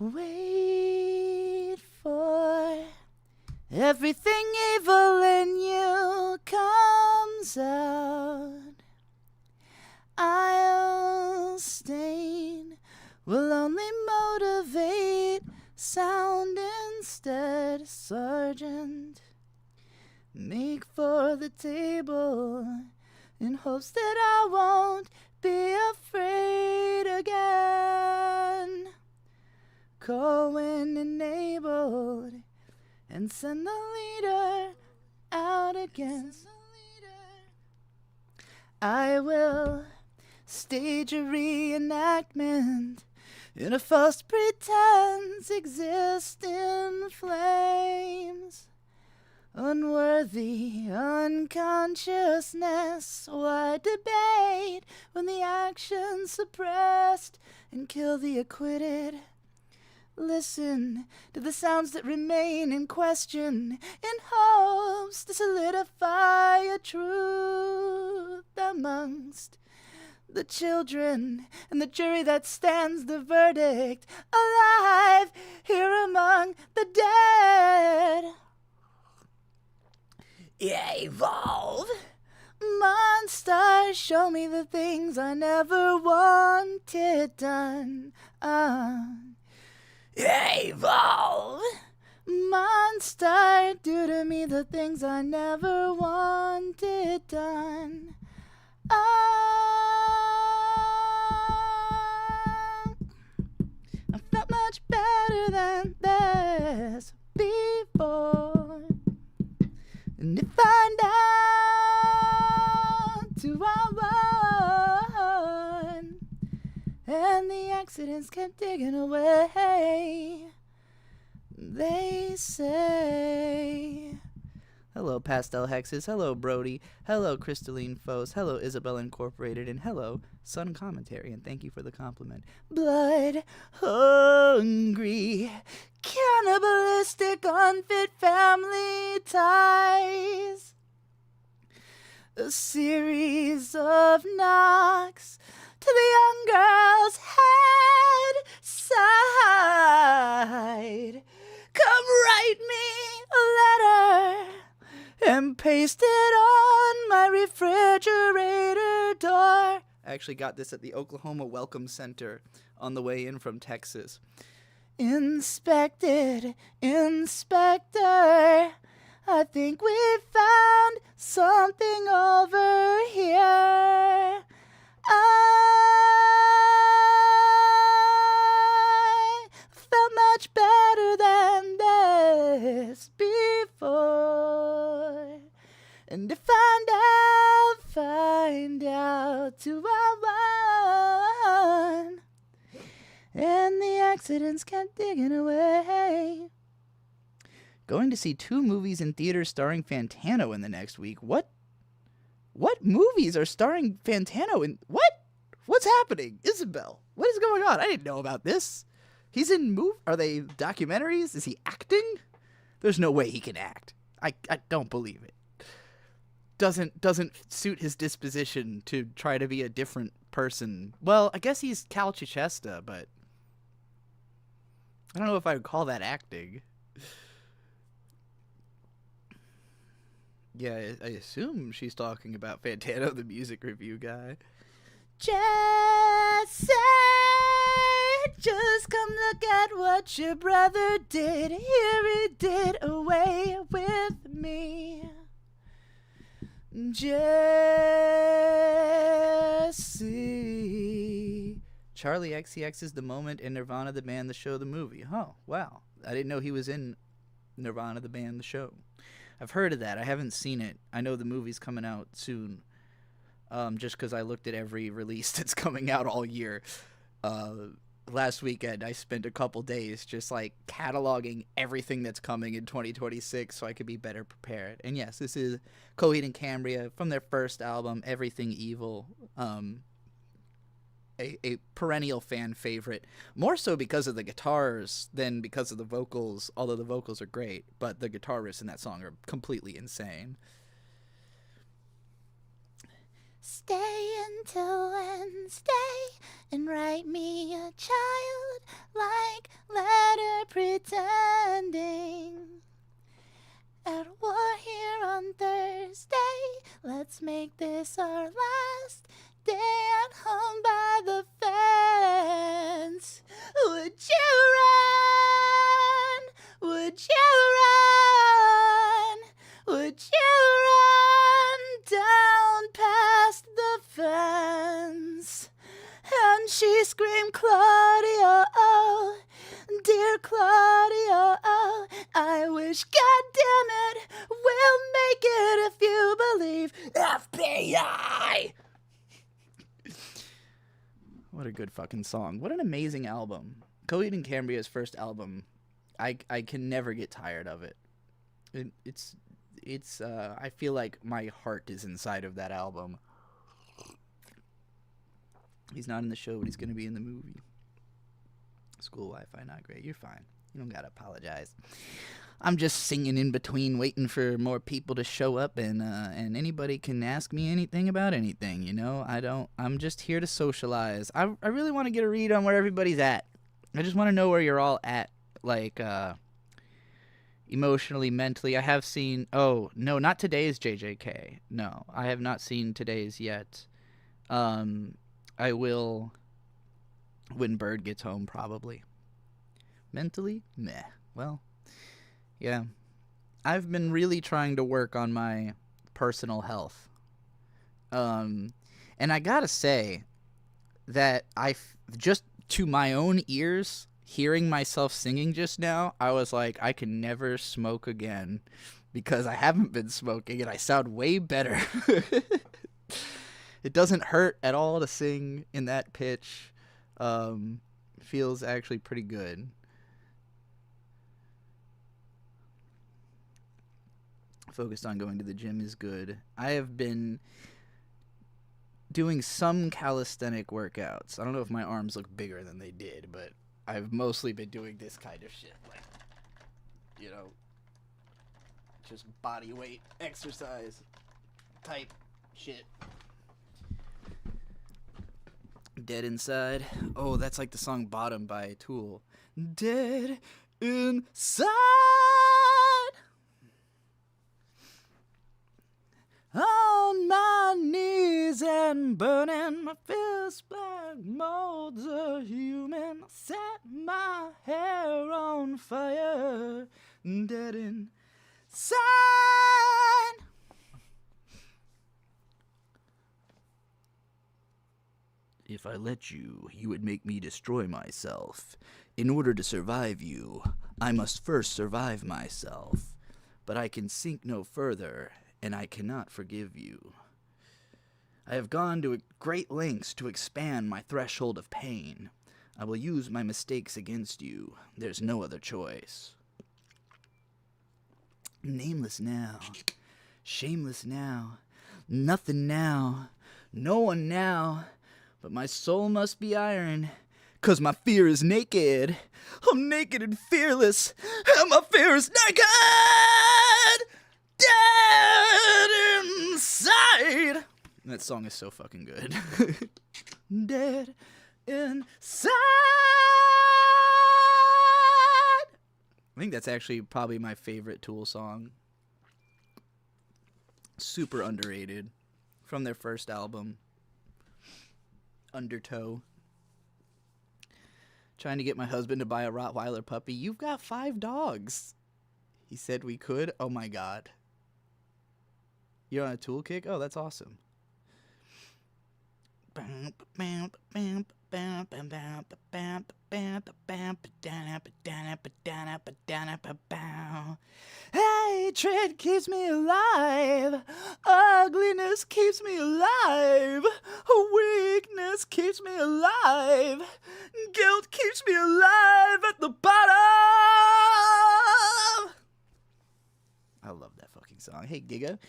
Wait for everything evil in you comes out. I'll stain will only motivate sound instead, Sergeant. Make for the table in hopes that I won't be afraid again. Call when enabled and send the leader out again. I will stage a reenactment in a false pretense exist in flames. Unworthy unconsciousness, why debate when the action's suppressed and kill the acquitted? Listen to the sounds that remain in question in hopes to solidify a truth amongst the children and the jury that stands the verdict alive here among the dead. Evolve! Monsters, show me the things I never wanted done. Evolve! Monster, do to me the things I never wanted done. I felt much better than this before. And if I find out to I won, and the accidents kept digging away, they say. Hello, Pastel Hexes. Hello, Brody. Hello, Crystalline Foes. Hello, Isabel Incorporated. And hello, Sun Commentary. And thank you for the compliment. Blood hungry, cannibalistic, unfit family ties. A series of knocks to the young girl's head side. Come write me a letter and paste it on my refrigerator door. I actually got this at the Oklahoma Welcome Center on the way in from Texas. Inspected, Inspector, I think we found something over here. I felt much better than this before. And if find out to I won, and the accidents kept digging away. Going to see 2 movies in theaters starring Fantano in the next week. What movies are starring Fantano in? What? What's happening? Isabel, what is going on? I didn't know about this. He's in Are they documentaries? Is he acting? There's no way he can act. I don't believe it. Doesn't suit his disposition to try to be a different person. Well, I guess he's Cal Chichester, but I don't know if I would call that acting. Yeah, I assume she's talking about Fantano, the music review guy. Jesse, just come look at what your brother did. Here he did away with me. Jesse. Charlie XCX is the moment in Nirvana the band, the show, the movie. Oh, wow. I didn't know he was in Nirvana the band, the show. I've heard of that. I haven't seen it. I know the movie's coming out soon. Just because I looked at every release that's coming out all year. Last weekend, I spent a couple days just like cataloging everything that's coming in 2026 so I could be better prepared. And yes, this is Coheed and Cambria from their first album, Everything Evil. A perennial fan favorite, more so because of the guitars than because of the vocals, although the vocals are great, but the guitar riffs in that song are completely insane. Stay stay until Wednesday and write me a childlike letter pretending at war here on Thursday. Let's make this our last day at home by the fence. Would you run? Would you run? Would you run down past the fence? And she screamed, Claudia, oh, dear Claudia, oh, I wish, goddammit, we'll make it if you believe FBI. What a good fucking song. What an amazing album. Coheed and Cambria's first album. I can never get tired of it. It's I feel like my heart is inside of that album. He's not in the show, but he's going to be in the movie. School Wi-Fi not great. You're fine. You don't got to apologize. I'm just singing in between, waiting for more people to show up, and anybody can ask me anything about anything, you know? I'm just here to socialize. I really want to get a read on where everybody's at. I just want to know where you're all at, like, emotionally, mentally. I have seen, oh, no, not today's JJK. No, I have not seen today's yet. I will when Bird gets home, probably. Mentally? Meh. Well, yeah. I've been really trying to work on my personal health. And I gotta say that just to my own ears, hearing myself singing just now, I was like, I can never smoke again because I haven't been smoking and I sound way better. It doesn't hurt at all to sing in that pitch. Feels actually pretty good. Focused on going to the gym is good. I have been doing some calisthenic workouts. I don't know if my arms look bigger than they did, but I've mostly been doing this kind of shit. Like, you know, just body weight exercise type shit. Dead Inside. Oh, that's like the song Bottom by Tool. Dead Inside. On my knees and burning my fist black molds of human. Set my hair on fire. Dead inside. If I let you, you would make me destroy myself. In order to survive you, I must first survive myself. But I can sink no further, and I cannot forgive you. I have gone to great lengths to expand my threshold of pain. I will use my mistakes against you. There's no other choice. Nameless now, shameless now, nothing now, no one now. But my soul must be iron, 'cause my fear is naked. I'm naked and fearless, and my fear is naked! Dead inside! That song is so fucking good. Dead inside! I think that's actually probably my favorite Tool song. Super underrated. From their first album. Undertow. Trying to get my husband to buy a Rottweiler puppy. You've got 5 dogs. He said we could. Oh my god. You're on a Tool kick? Oh, that's awesome. Hatred keeps me alive. Ugliness keeps me alive. Weakness keeps me alive. Guilt keeps me alive at the bottom. I love that fucking song. Hey, Giga.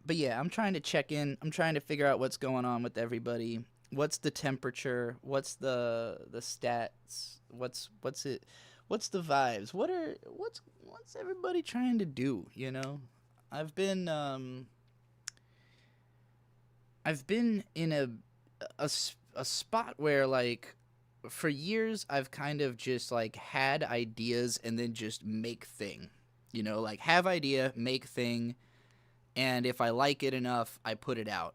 But yeah, I'm trying to check in. I'm trying to figure out what's going on with everybody. What's the temperature? What's the stats? What's it? What's the vibes? What's everybody trying to do, you know? I've been in a spot where, like, for years I've kind of just like had ideas and then just make thing. You know, like have idea, make thing, and if I like it enough, I put it out.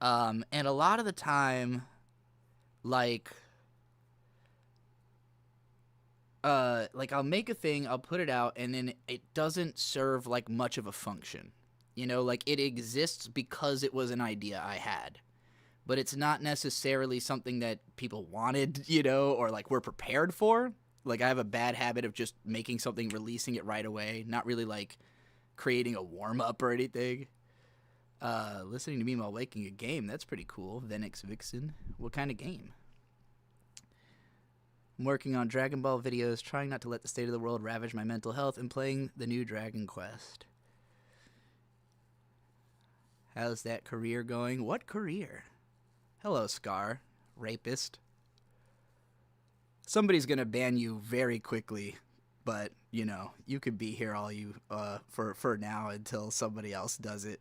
And a lot of the time, like I'll make a thing, I'll put it out, and then it doesn't serve like much of a function. You know, like it exists because it was an idea I had, but it's not necessarily something that people wanted, you know, or like were prepared for. Like I have a bad habit of just making something, releasing it right away, not really like creating a warm up or anything. Listening to me while making a game, that's pretty cool. Venix Vixen. What kind of game? I'm working on Dragon Ball videos, trying not to let the state of the world ravage my mental health, and playing the new Dragon Quest. How's that career going? What career? Hello, Scar. Rapist. Somebody's gonna ban you very quickly, but, you know, you could be here all you, for now until somebody else does it.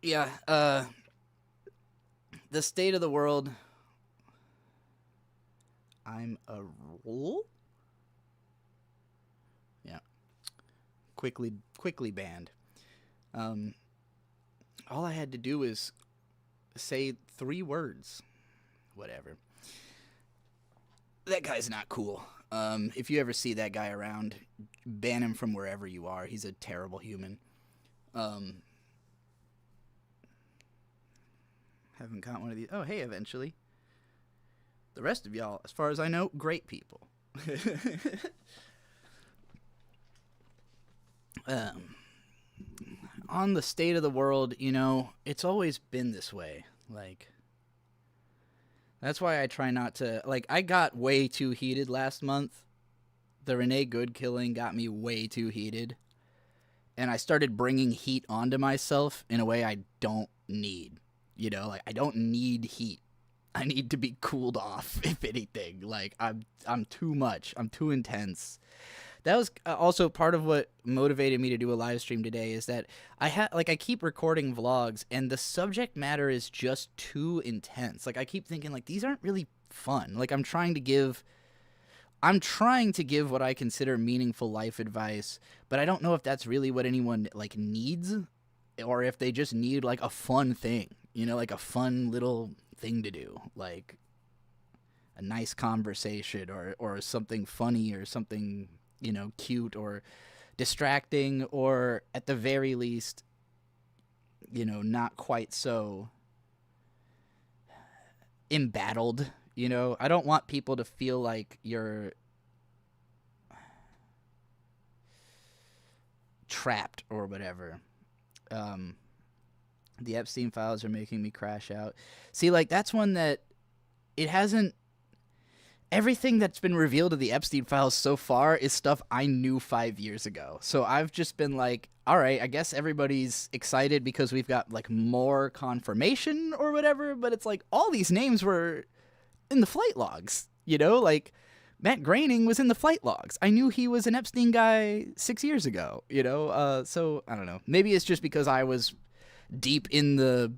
Yeah, the state of the world. I'm a rule? Yeah. Quickly banned. All I had to do is say 3 words. Whatever. That guy's not cool. If you ever see that guy around, ban him from wherever you are. He's a terrible human. Haven't caught one of these. Oh, hey, eventually. The rest of y'all, as far as I know, great people. On the state of the world, you know, it's always been this way. Like, that's why I try not to, like, I got way too heated last month. The Renee Good killing got me way too heated. And I started bringing heat onto myself in a way I don't need. You know, like, I don't need heat. I need to be cooled off, if anything. Like, I'm too much. I'm too intense. That was also part of what motivated me to do a live stream today, is that I keep recording vlogs and the subject matter is just too intense. Like, I keep thinking, like, these aren't really fun. Like, I'm trying to give what I consider meaningful life advice, but I don't know if that's really what anyone, like, needs, or if they just need, like, a fun thing, you know, like a fun little thing to do, like a nice conversation or something funny or something, you know, cute or distracting, or at the very least, you know, not quite so embattled, you know. I don't want people to feel like you're trapped or whatever. The Epstein files are making me crash out. See, like, that's one that it hasn't. Everything that's been revealed of the Epstein files so far is stuff I knew 5 years ago. So I've just been like, all right, I guess everybody's excited because we've got, like, more confirmation or whatever. But it's like, all these names were in the flight logs, you know? Like, Matt Groening was in the flight logs. I knew he was an Epstein guy 6 years ago, you know? So, I don't know. Maybe it's just because I was deep in the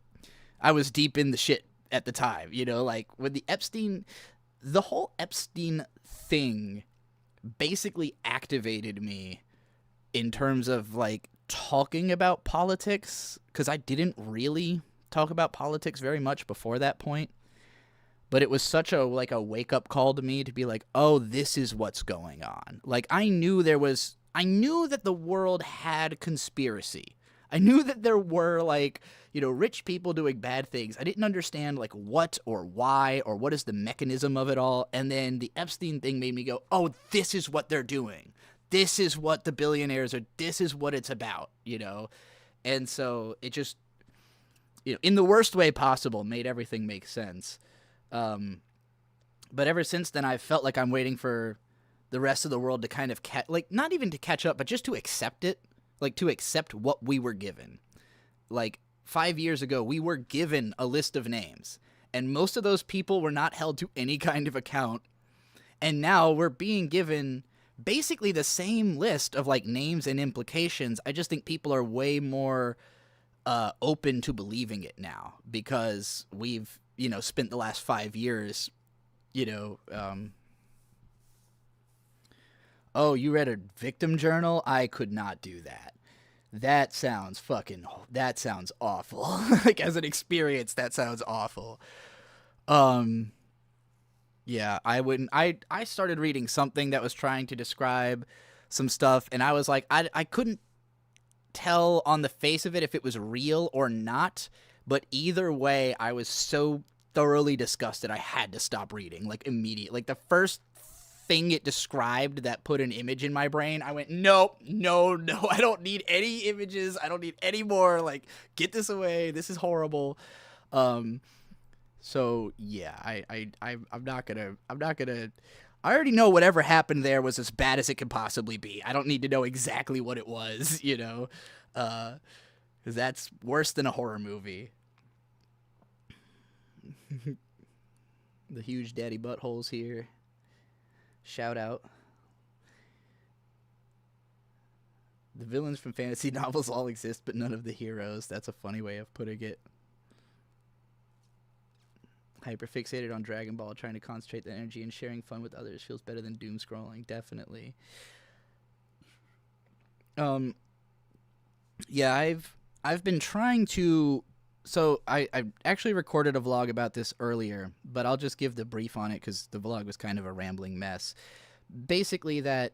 shit at the time, you know? Like, when the whole Epstein thing basically activated me in terms of, like, talking about politics, because I didn't really talk about politics very much before that point. But it was such a, like, a wake-up call to me to be like, oh, this is what's going on. Like, I knew that the world had conspiracy. I knew that there were, like, you know, rich people doing bad things. I didn't understand, like, what or why or what is the mechanism of it all. And then the Epstein thing made me go, oh, this is what they're doing. This is what the billionaires are. This is what it's about, you know. And so it just, you know, in the worst way possible, made everything make sense. But ever since then, I've felt like I'm waiting for the rest of the world to kind of not even to catch up, but just to accept it. Like, to accept what we were given. Like, 5 years ago, we were given a list of names, and most of those people were not held to any kind of account. And now we're being given basically the same list of like names and implications. I just think people are way more open to believing it now because we've, spent the last 5 years, oh, you read a victim journal? I could not do that. That sounds awful. Like, as an experience, that sounds awful. Yeah, I wouldn't. I started reading something that was trying to describe some stuff, and I was like, I couldn't tell on the face of it if it was real or not, but either way, I was so thoroughly disgusted I had to stop reading, like, immediately. Like, the first thing it described that put an image in my brain, I went, nope, no, I don't need any images, I don't need any more, like, get this away, this is horrible. So yeah, I'm not gonna I already know whatever happened there was as bad as it could possibly be. I don't need to know exactly what it was, because that's worse than a horror movie. The huge daddy buttholes here. Shout out. The villains from fantasy novels all exist, but none of the heroes. That's a funny way of putting it. Hyperfixated on Dragon Ball, trying to concentrate the energy and sharing fun with others feels better than doom scrolling, definitely. Yeah, I've been trying to. So I actually recorded a vlog about this earlier, but I'll just give the brief on it because the vlog was kind of a rambling mess. Basically, that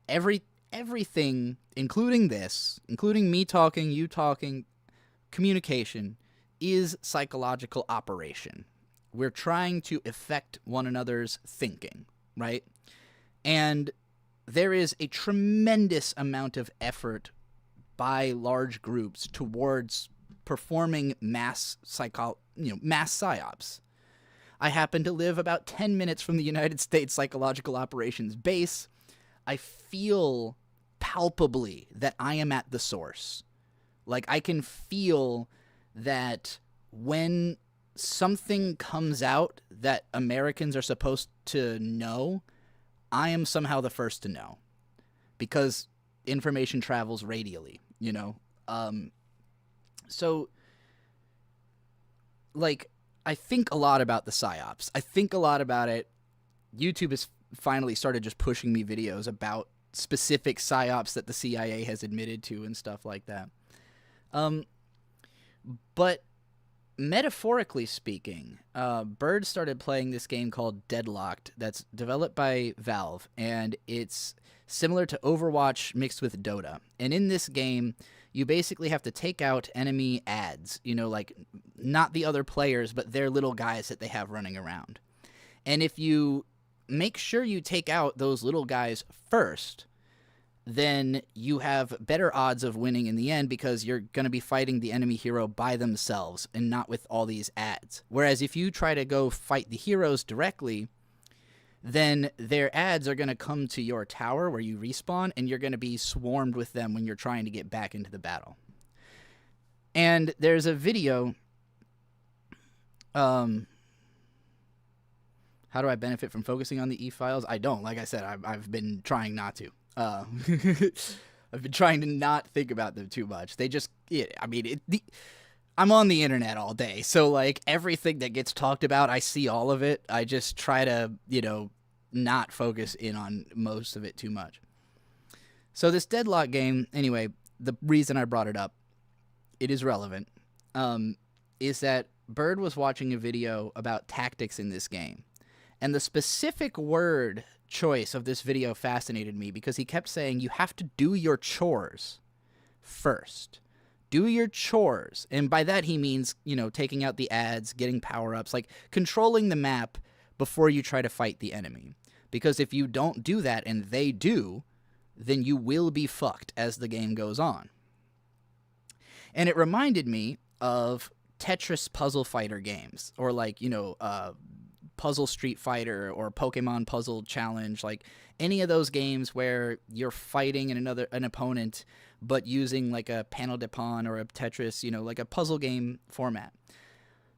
everything, including this, including me talking, you talking, communication, is psychological operation. We're trying to affect one another's thinking, right? And there is a tremendous amount of effort by large groups towards performing mass psyops. I happen to live about 10 minutes from the United States Psychological Operations Base. I feel palpably that I am at the source. Like, I can feel that when something comes out that Americans are supposed to know, I am somehow the first to know. Because information travels radially, So, like, I think a lot about the PsyOps. I think a lot about it. YouTube has finally started just pushing me videos about specific PsyOps that the CIA has admitted to and stuff like that. But metaphorically speaking, Bird started playing this game called Deadlocked that's developed by Valve, and it's similar to Overwatch mixed with Dota. And in this game, you basically have to take out enemy ads, like not the other players, but their little guys that they have running around. And if you make sure you take out those little guys first, then you have better odds of winning in the end because you're going to be fighting the enemy hero by themselves and not with all these ads. Whereas if you try to go fight the heroes directly, then their ads are going to come to your tower where you respawn, and you're going to be swarmed with them when you're trying to get back into the battle. And there's a video. How do I benefit from focusing on the e-files? I don't. Like I said, I've been trying not to. I've been trying to not think about them too much. They just, I'm on the internet all day, so like everything that gets talked about, I see all of it. I just try to, not focus in on most of it too much. So this Deadlock game, anyway, the reason I brought it up, it is relevant, is that Bird was watching a video about tactics in this game. And the specific word choice of this video fascinated me because he kept saying, you have to do your chores first. Do your chores. And by that he means, taking out the ads, getting power-ups, like controlling the map before you try to fight the enemy. Because if you don't do that and they do, then you will be fucked as the game goes on. And it reminded me of Tetris puzzle fighter games, or like, Puzzle Street Fighter or Pokemon Puzzle Challenge, like any of those games where you're fighting an opponent but using like a panel de pon or a Tetris, like a puzzle game format.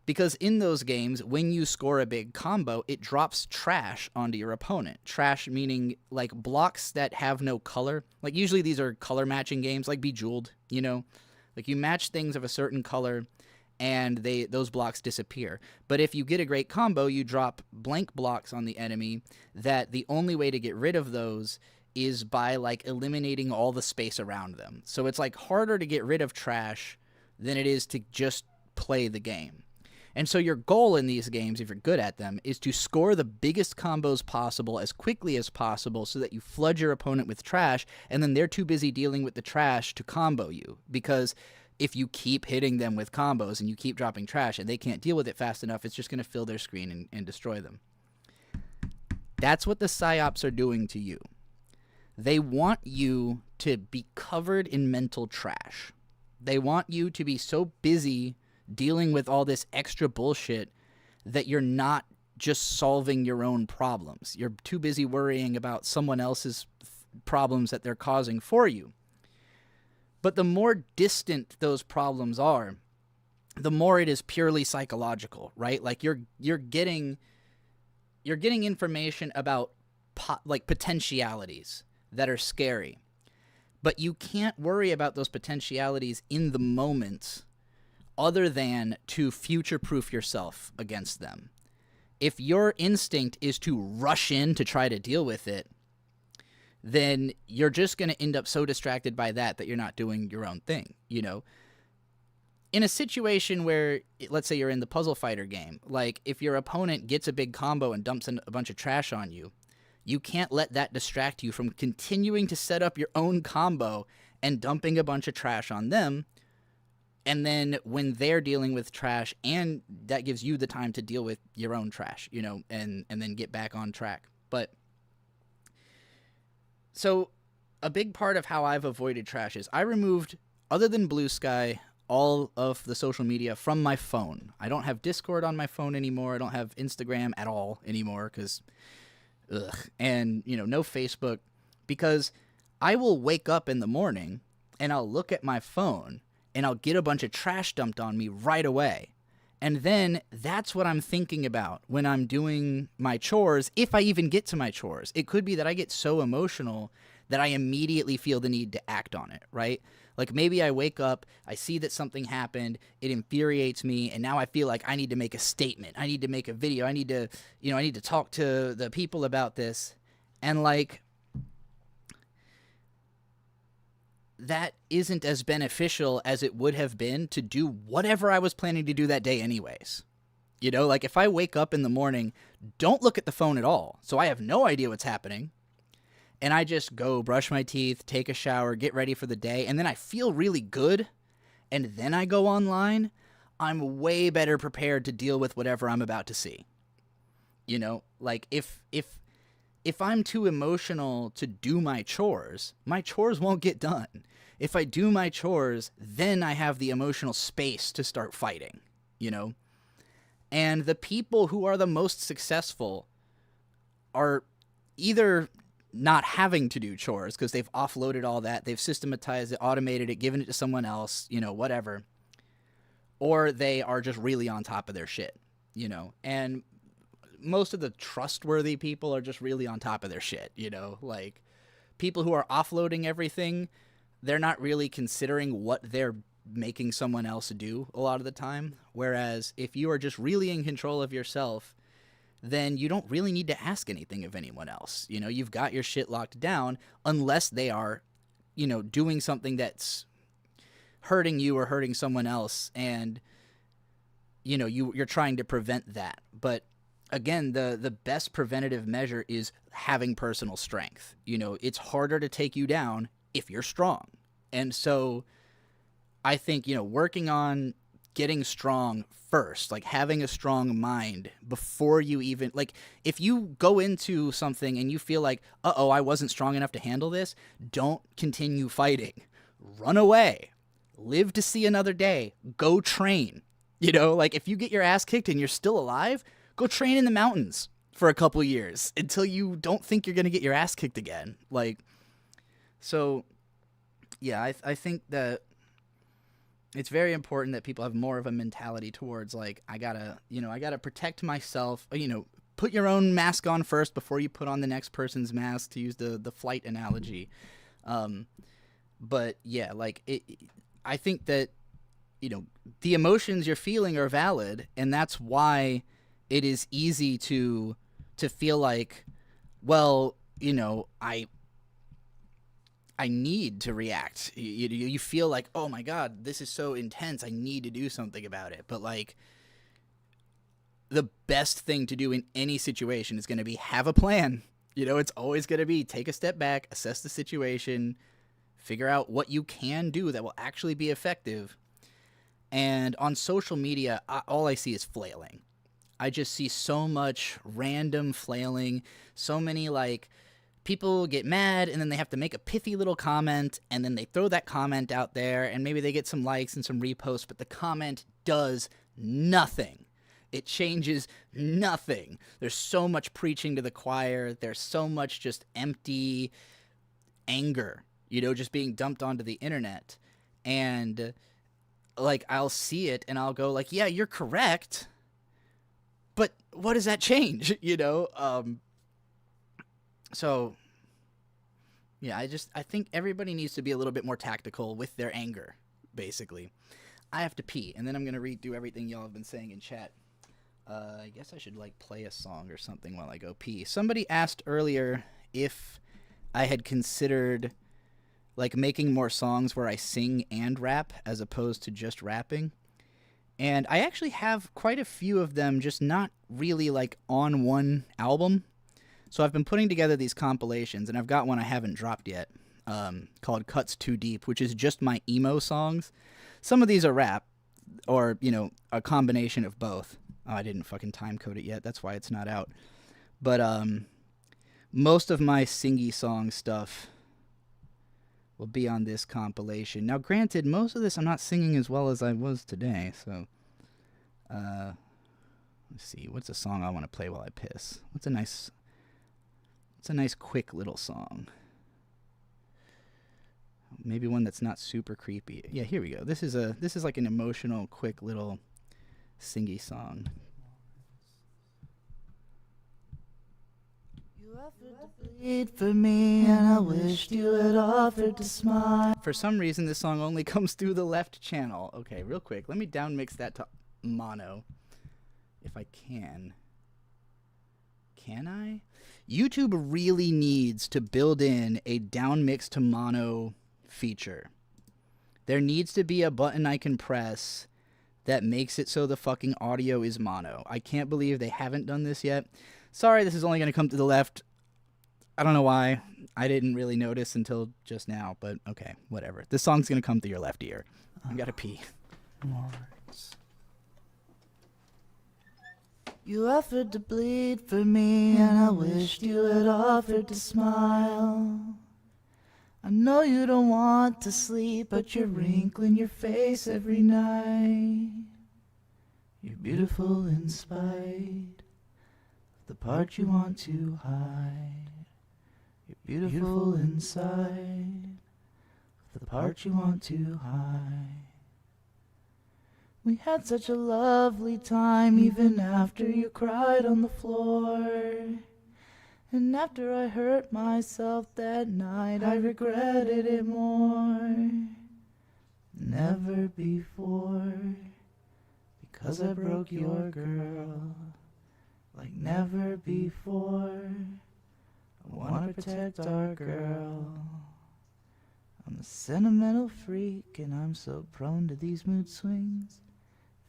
Because in those games, when you score a big combo, it drops trash onto your opponent. Trash meaning like blocks that have no color. Like usually these are color matching games, like Bejeweled, you know? Like you match things of a certain color and those blocks disappear. But if you get a great combo, you drop blank blocks on the enemy that the only way to get rid of those is by like eliminating all the space around them. So it's like harder to get rid of trash than it is to just play the game. And so your goal in these games, if you're good at them, is to score the biggest combos possible as quickly as possible so that you flood your opponent with trash, and then they're too busy dealing with the trash to combo you. Because if you keep hitting them with combos and you keep dropping trash and they can't deal with it fast enough, it's just going to fill their screen and destroy them. That's what the psyops are doing to you. They want you to be covered in mental trash. They want you to be so busy dealing with all this extra bullshit that you're not just solving your own problems. You're too busy worrying about someone else's problems that they're causing for you. But the more distant those problems are, the more it is purely psychological, right? Like you're getting information about like potentialities that are scary. But you can't worry about those potentialities in the moment other than to future-proof yourself against them. If your instinct is to rush in to try to deal with it, then you're just going to end up so distracted by that you're not doing your own thing, you know? In a situation where, let's say you're in the puzzle fighter game, like if your opponent gets a big combo and dumps a bunch of trash on you, you can't let that distract you from continuing to set up your own combo and dumping a bunch of trash on them. And then when they're dealing with trash, and that gives you the time to deal with your own trash, you know, and then get back on track. But so a big part of how I've avoided trash is I removed, other than Blue Sky, all of the social media from my phone. I don't have Discord on my phone anymore. I don't have Instagram at all anymore because, and, you know, no Facebook, because I will wake up in the morning and I'll look at my phone and I'll get a bunch of trash dumped on me right away. And then that's what I'm thinking about when I'm doing my chores, if I even get to my chores. It could be that I get so emotional that I immediately feel the need to act on it, right? Like maybe I wake up, I see that something happened, it infuriates me, and now I feel like I need to make a statement. I need to make a video. I need to talk to the people about this. And like, that isn't as beneficial as it would have been to do whatever I was planning to do that day anyways. You know, like if I wake up in the morning, don't look at the phone at all, so I have no idea what's happening, and I just go brush my teeth, take a shower, get ready for the day, and then I feel really good, and then I go online, I'm way better prepared to deal with whatever I'm about to see. You know, like if I'm too emotional to do my chores won't get done. If I do my chores, then I have the emotional space to start fighting, you know? And the people who are the most successful are either not having to do chores because they've offloaded all that, they've systematized it, automated it, given it to someone else, you know, whatever. Or they are just really on top of their shit, you know? And most of the trustworthy people are just really on top of their shit, you know? Like, people who are offloading everything, they're not really considering what they're making someone else do a lot of the time. Whereas if you are just really in control of yourself, then you don't really need to ask anything of anyone else. You know, you've got your shit locked down unless they are, you know, doing something that's hurting you or hurting someone else, and, you know, you're trying to prevent that. But again, the best preventative measure is having personal strength. You know, it's harder to take you down if you're strong. And so I think, you know, working on getting strong first, like having a strong mind before you even, like, if you go into something and you feel like, uh-oh, I wasn't strong enough to handle this, don't continue fighting. Run away. Live to see another day. Go train. You know, like, if you get your ass kicked and you're still alive, go train in the mountains for a couple years until you don't think you're going to get your ass kicked again. Like, so, yeah, I think that it's very important that people have more of a mentality towards like I gotta protect myself. Put your own mask on first before you put on the next person's mask, to use the flight analogy. But yeah, like I think that the emotions you're feeling are valid, and that's why it is easy to feel like, well, I need to react. You feel like, oh my God, this is so intense. I need to do something about it. But like, the best thing to do in any situation is going to be have a plan. It's always going to be take a step back, assess the situation, figure out what you can do that will actually be effective. And on social media, all I see is flailing. I just see so much random flailing, so many like people get mad and then they have to make a pithy little comment and then they throw that comment out there and maybe they get some likes and some reposts, but the comment does nothing. It changes nothing. There's so much preaching to the choir. There's so much just empty anger, just being dumped onto the internet. And like, I'll see it and I'll go like, yeah, you're correct. But what does that change? So yeah, I think everybody needs to be a little bit more tactical with their anger, basically. I have to pee, and then I'm going to redo everything y'all have been saying in chat. I guess I should like play a song or something while I go pee. Somebody asked earlier if I had considered like making more songs where I sing and rap as opposed to just rapping. And I actually have quite a few of them, just not really like on one album. So I've been putting together these compilations, and I've got one I haven't dropped yet, called Cuts Too Deep, which is just my emo songs. Some of these are rap, or, a combination of both. Oh, I didn't fucking time code it yet. That's why it's not out. But most of my singy song stuff will be on this compilation. Now, granted, most of this I'm not singing as well as I was today, so let's see. What's a song I want to play while I piss? What's a nice quick little song? Maybe one that's not super creepy. Yeah, here we go. This is like an emotional, quick little singy song. You offered to bleed for me, and I wished you had offered to smile. For some reason, this song only comes through the left channel. Okay, real quick, let me downmix that to mono, if I can. Can I? YouTube really needs to build in a downmix to mono feature. There needs to be a button I can press that makes it so the fucking audio is mono. I can't believe they haven't done this yet. Sorry, this is only going to come to the left. I don't know why. I didn't really notice until just now, but okay, whatever. This song's going to come through your left ear. I gotta pee. You offered to bleed for me, and I wished you had offered to smile. I know you don't want to sleep, but you're wrinkling your face every night. You're beautiful in spite of the part you want to hide. You're beautiful inside of the part you want to hide. We had such a lovely time even after you cried on the floor. And after I hurt myself that night, I regretted it more. Never before, because I broke your girl. Like never before, I want to protect our girl. I'm a sentimental freak, and I'm so prone to these mood swings.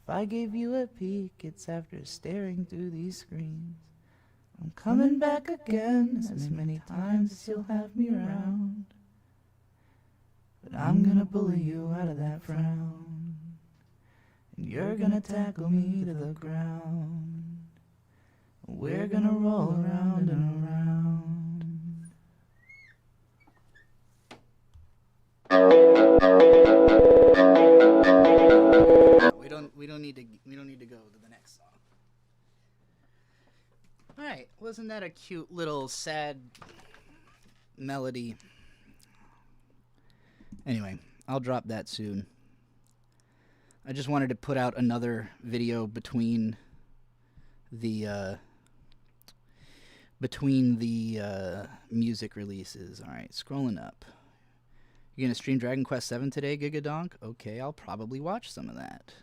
If I gave you a peek, it's after staring through these screens. I'm coming back again as many times as you'll have me around. But I'm gonna bully you out of that frown, and you're gonna tackle me to the ground. We're gonna roll around and around. We don't need to go to the next song. All right, wasn't that a cute little sad melody? Anyway, I'll drop that soon. I just wanted to put out another video between the music releases. All right, scrolling up. You're gonna stream Dragon Quest VII today, Gigadonk? Okay, I'll probably watch some of that.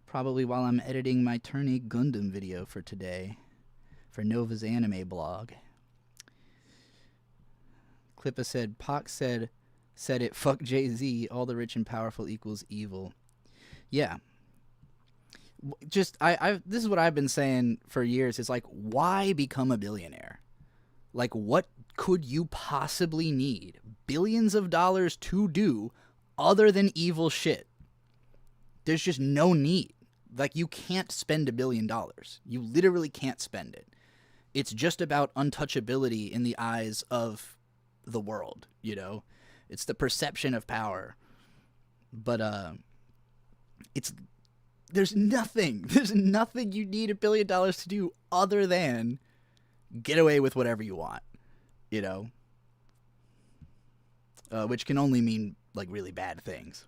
Probably while I'm editing my Turn 8 Gundam video for today, for Nova's anime blog. Clippa said, Pac said it, fuck Jay-Z, all the rich and powerful equals evil. Yeah. Just, this is what I've been saying for years. It's like, why become a billionaire? Like, what could you possibly need billions of dollars to do other than evil shit? There's just no need. Like, you can't spend $1 billion. You literally can't spend it. It's just about untouchability in the eyes of the world, you know? It's the perception of power. But, there's nothing you need $1 billion to do other than get away with whatever you want, you know? Which can only mean, like, really bad things.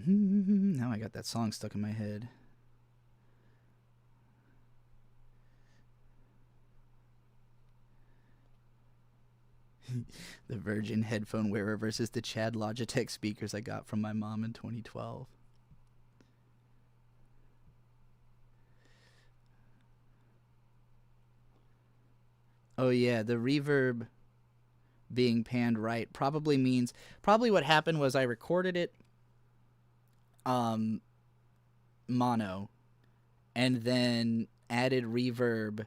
Now I got that song stuck in my head. The Virgin headphone wearer versus the Chad Logitech speakers I got from my mom in 2012. Oh yeah, the reverb being panned right probably what happened was I recorded it mono and then added reverb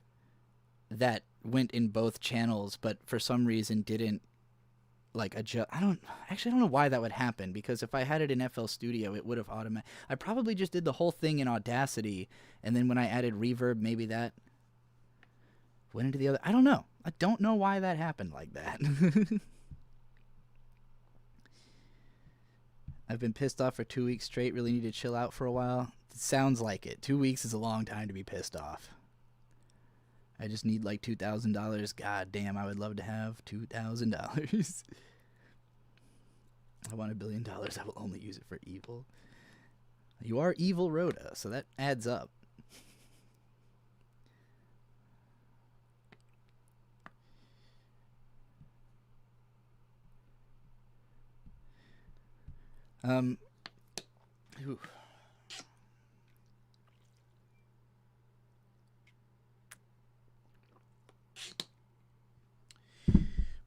that went in both channels, but for some reason didn't like adjust. I don't know why that would happen, because if I had it in FL Studio, it would have automatic. I probably just did the whole thing in Audacity, and then when I added reverb, maybe that went into the other. I don't know. I don't know why that happened like that. I've been pissed off for 2 weeks straight. Really need to chill out for a while. It sounds like it. 2 weeks is a long time to be pissed off. I just need like $2,000. God damn, I would love to have $2,000. I want $1 billion. I will only use it for evil. You are evil, Rhoda, so that adds up. Ooh.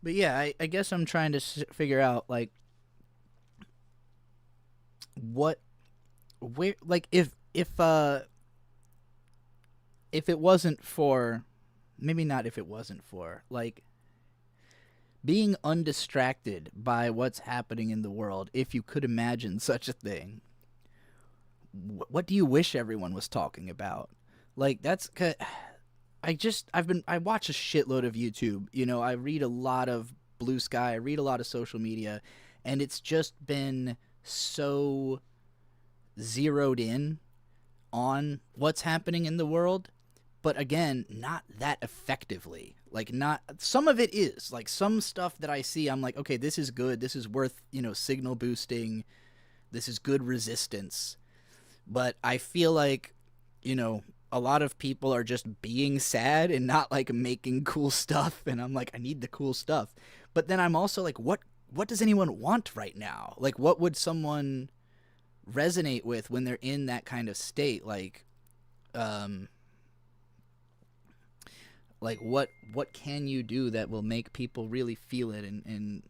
But yeah, I guess I'm trying to figure out, like, if it wasn't for, maybe not if it wasn't for, like, being undistracted by what's happening in the world, if you could imagine such a thing, what do you wish everyone was talking about? Like, that's... I watch a shitload of YouTube, you know, I read a lot of Blue Sky, I read a lot of social media, and it's just been so zeroed in on what's happening in the world, but again, not that effectively. Like, not, some of it is, like, some stuff that I see, I'm like, okay, this is good, this is worth, you know, signal boosting, this is good resistance, but I feel like, you know, a lot of people are just being sad and not, like, making cool stuff, and I'm like, I need the cool stuff. But then I'm also like, what does anyone want right now? Like, what would someone resonate with when they're in that kind of state? Like what can you do that will make people really feel it? And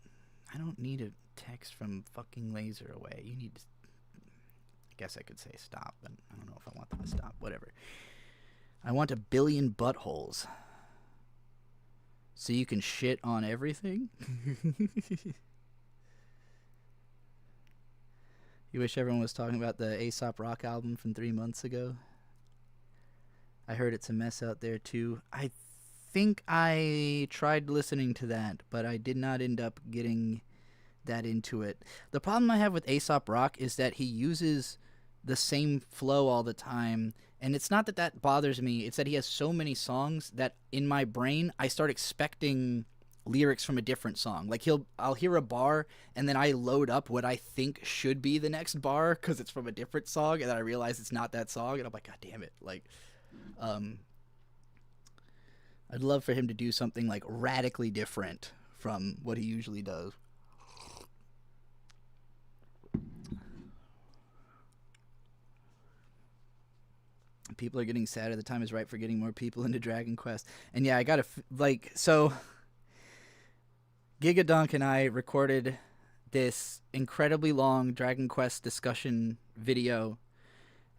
I don't need a text from fucking Laser Away. You need to, I guess I could say stop, but I don't know if I want them to stop. Whatever. I want 1 billion buttholes. So you can shit on everything? You wish everyone was talking about the Aesop Rock album from 3 months ago? I heard it's a mess out there too. I think I tried listening to that, but I did not end up getting that into it. The problem I have with Aesop Rock is that he uses the same flow all the time, And it's not that that bothers me. It's that he has so many songs that in my brain I start expecting lyrics from a different song. Like I'll hear a bar and then I load up what I think should be the next bar because it's from a different song, and then I realize it's not that song, and I'm like, God damn it! Like, I'd love for him to do something like radically different from what he usually does. People are getting sadder. The time is right for getting more people into Dragon Quest. And yeah, I gotta so Gigadonk and I recorded this incredibly long Dragon Quest discussion video,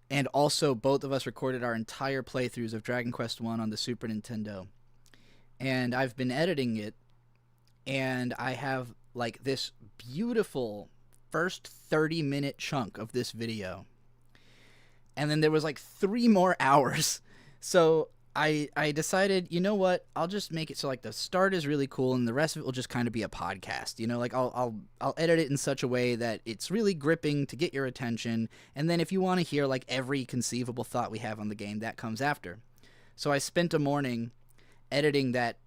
and also both of us recorded our entire playthroughs of Dragon Quest 1 on the Super Nintendo. And I've been editing it, and I have like this beautiful first 30-minute chunk of this video. And then there was like 3 more hours. So I decided, you know what? I'll just make it so like the start is really cool and the rest of it will just kind of be a podcast. You know, like I'll edit it in such a way that it's really gripping to get your attention. And then if you want to hear like every conceivable thought we have on the game, that comes after. So I spent a morning editing that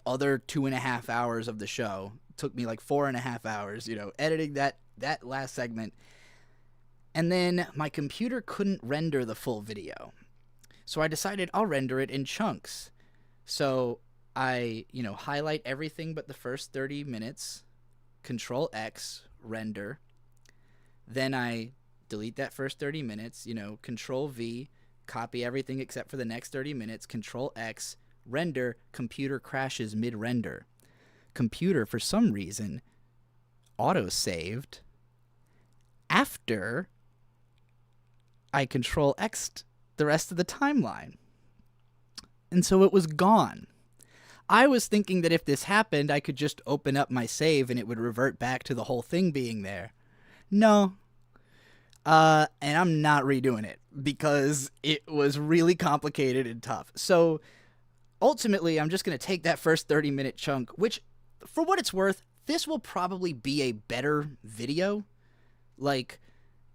other 2.5 hours of the show. It took me like 4.5 hours, you know, editing that last segment. And then my computer couldn't render the full video. So I decided I'll render it in chunks. So I, highlight everything but the first 30 minutes, Control X, render. Then I delete that first 30 minutes, Control V, copy everything except for the next 30 minutes, Control X, render, computer crashes mid-render. Computer, for some reason, auto-saved after I Control X'd the rest of the timeline. And so it was gone. I was thinking that if this happened, I could just open up my save and it would revert back to the whole thing being there. No. And I'm not redoing it because it was really complicated and tough. So ultimately, I'm just going to take that first 30-minute chunk, which, for what it's worth, this will probably be a better video. Like,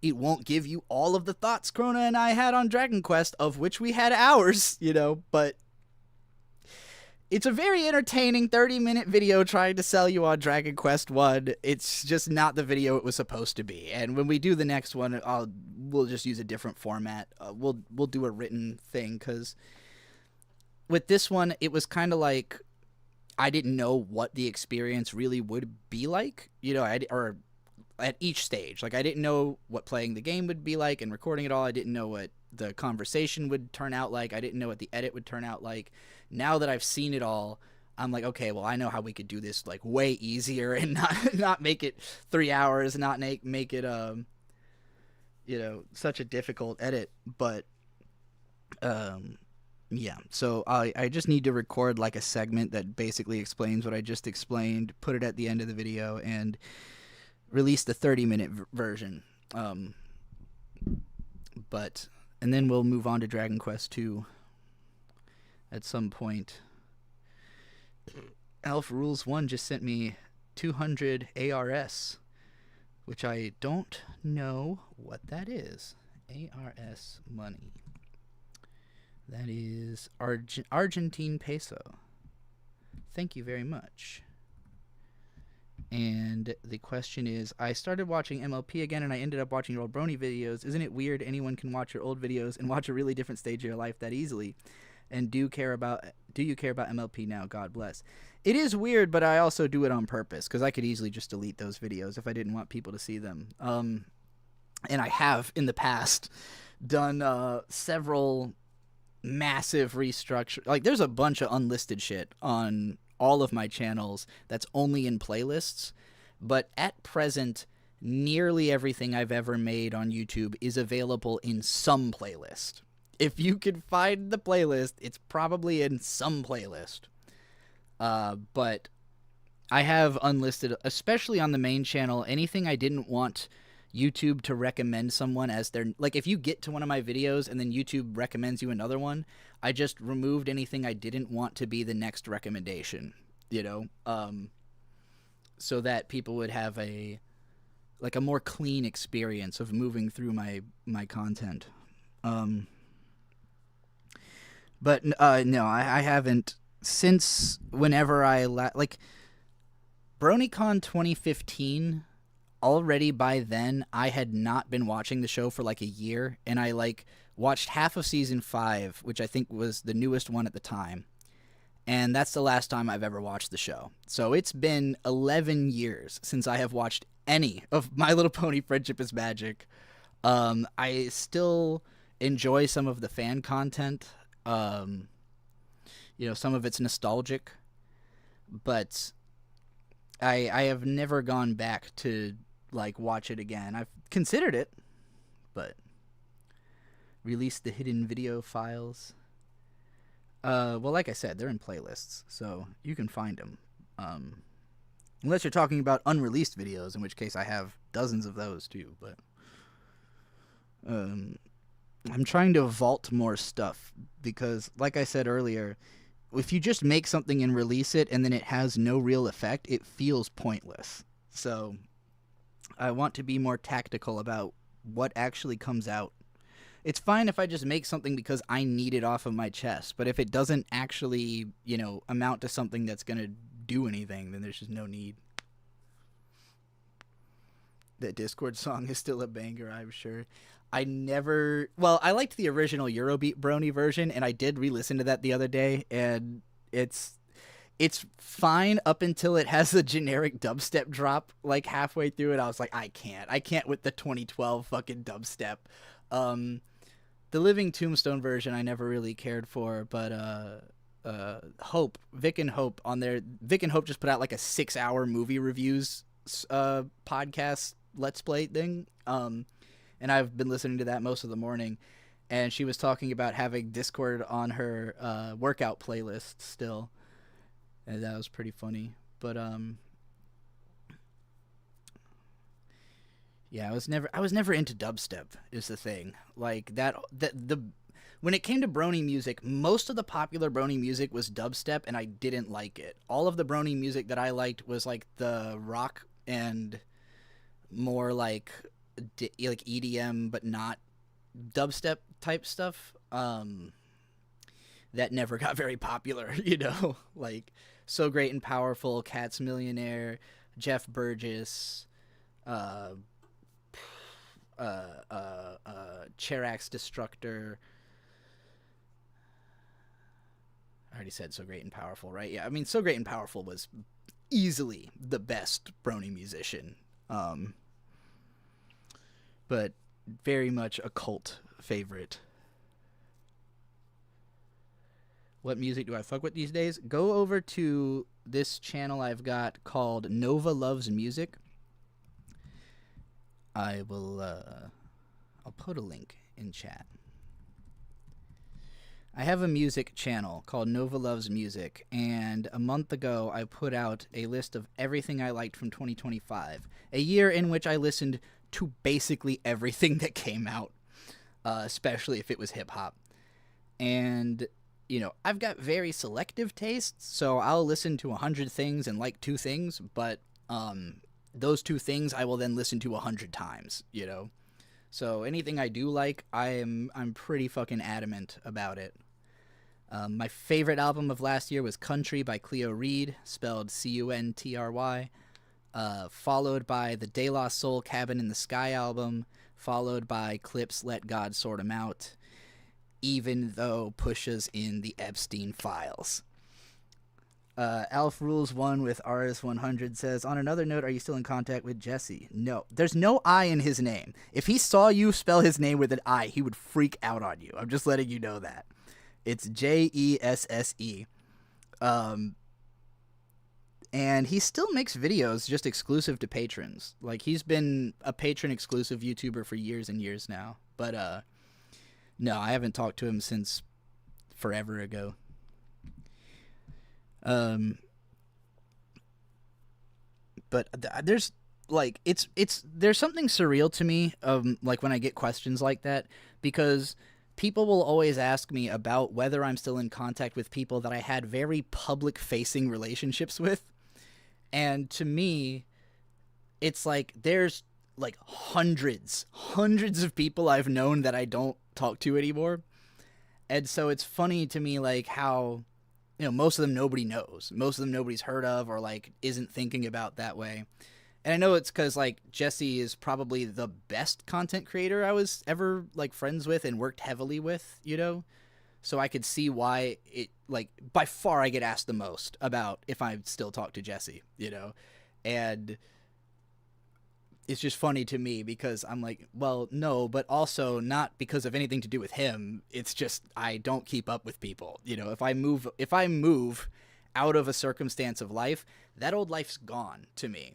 it won't give you all of the thoughts Krona and I had on Dragon Quest, of which we had hours, but it's a very entertaining 30-minute video trying to sell you on Dragon Quest 1. It's just not the video it was supposed to be. And when we do the next one, we'll just use a different format. We'll do a written thing, because with this one, it was kind of like I didn't know what the experience really would be like, or at each stage. Like, I didn't know what playing the game would be like and recording it all. I didn't know what the conversation would turn out like. I didn't know what the edit would turn out like. Now that I've seen it all, I'm like, okay, well, I know how we could do this like way easier and not make it 3 hours, not make it such a difficult edit. But yeah, so I just need to record like a segment that basically explains what I just explained, put it at the end of the video, and release the 30-minute version. And then we'll move on to Dragon Quest 2 at some point. Alpha Rules 1 just sent me 200 ARS, which I don't know what that is. ARS money. That is Argentine peso. Thank you very much. And the question is, I started watching MLP again and I ended up watching your old Brony videos. Isn't it weird anyone can watch your old videos and watch a really different stage of your life that easily? And do you care about MLP now? God bless. It is weird, but I also do it on purpose because I could easily just delete those videos if I didn't want people to see them. And I have in the past done several massive restructure. Like, there's a bunch of unlisted shit on all of my channels that's only in playlists, but at present nearly everything I've ever made on YouTube is available in some playlist. If you can find the playlist, it's probably in some playlist. But I have unlisted, especially on the main channel, anything I didn't want YouTube to recommend someone as their, like, if you get to one of my videos and then YouTube recommends you another one, I just removed anything I didn't want to be the next recommendation, so that people would have a more clean experience of moving through my content. But no, I haven't since whenever like BronyCon 2015. Already by then, I had not been watching the show for like a year, and I like watched half of season 5, which I think was the newest one at the time. And that's the last time I've ever watched the show. So it's been 11 years since I have watched any of My Little Pony Friendship is Magic. I still enjoy some of the fan content. Um, some of it's nostalgic, but I have never gone back to like watch it again. I've considered it, but release the hidden video files. Well, like I said, they're in playlists, so you can find them. Unless you're talking about unreleased videos, in which case I have dozens of those too. But I'm trying to vault more stuff because, like I said earlier, if you just make something and release it and then it has no real effect, it feels pointless. So I want to be more tactical about what actually comes out. It's fine if I just make something because I need it off of my chest, but if it doesn't actually, amount to something that's going to do anything, then there's just no need. That Discord song is still a banger, I'm sure. I liked the original Eurobeat Brony version, and I did re-listen to that the other day, and it's fine up until it has the generic dubstep drop like halfway through it. I was like, I can't with the 2012 fucking dubstep. The Living Tombstone version I never really cared for, but Vic and Hope on there. Vic and Hope just put out like a 6-hour movie reviews podcast let's play thing. And I've been listening to that most of the morning. And she was talking about having Discord on her workout playlist still. And that was pretty funny. But yeah, I was never into dubstep is the thing. Like when it came to Brony music, most of the popular Brony music was dubstep, and I didn't like it. All of the Brony music that I liked was like the rock and more like EDM, but not dubstep type stuff. That never got very popular, like So Great and Powerful, Cat's Millionaire, Jeff Burgess, Cherax Destructor. I already said So Great and Powerful, right? Yeah, I mean, So Great and Powerful was easily the best Brony musician. But very much a cult favorite. What music do I fuck with these days? Go over to this channel I've got called Nova Loves Music. I'll put a link in chat. I have a music channel called Nova Loves Music, and a month ago I put out a list of everything I liked from 2025, a year in which I listened to basically everything that came out, especially if it was hip-hop. And, I've got very selective tastes, so I'll listen to 100 things and like 2 things, but those 2 things I will then listen to 100 times, So anything I do like, I'm pretty fucking adamant about it. My favorite album of last year was Country by Cleo Reed, spelled Cuntry, followed by the De La Soul Cabin in the Sky album, followed by Clip's Let God Sort 'Em Out, even though Pusha's in the Epstein Files. Alf Rules 1 with RS100 says, on another note, are you still in contact with Jesse? No. There's no I in his name. If he saw you spell his name with an I, he would freak out on you. I'm just letting you know that. It's Jesse. And he still makes videos just exclusive to patrons. Like, he's been a patron-exclusive YouTuber for years and years now. But, no, I haven't talked to him since forever ago. But there's like there's something surreal to me like when I get questions like that, because people will always ask me about whether I'm still in contact with people that I had very public facing relationships with, and to me it's like there's like hundreds of people I've known that I don't talk to anymore. And so it's funny to me, like, how, most of them nobody knows. Most of them nobody's heard of or, like, isn't thinking about that way. And I know it's because, like, Jesse is probably the best content creator I was ever, like, friends with and worked heavily with, So I could see why it, like, by far I get asked the most about if I still talk to Jesse. And it's just funny to me because I'm like, well, no, but also not because of anything to do with him. It's just I don't keep up with people. If I move out of a circumstance of life, that old life's gone to me.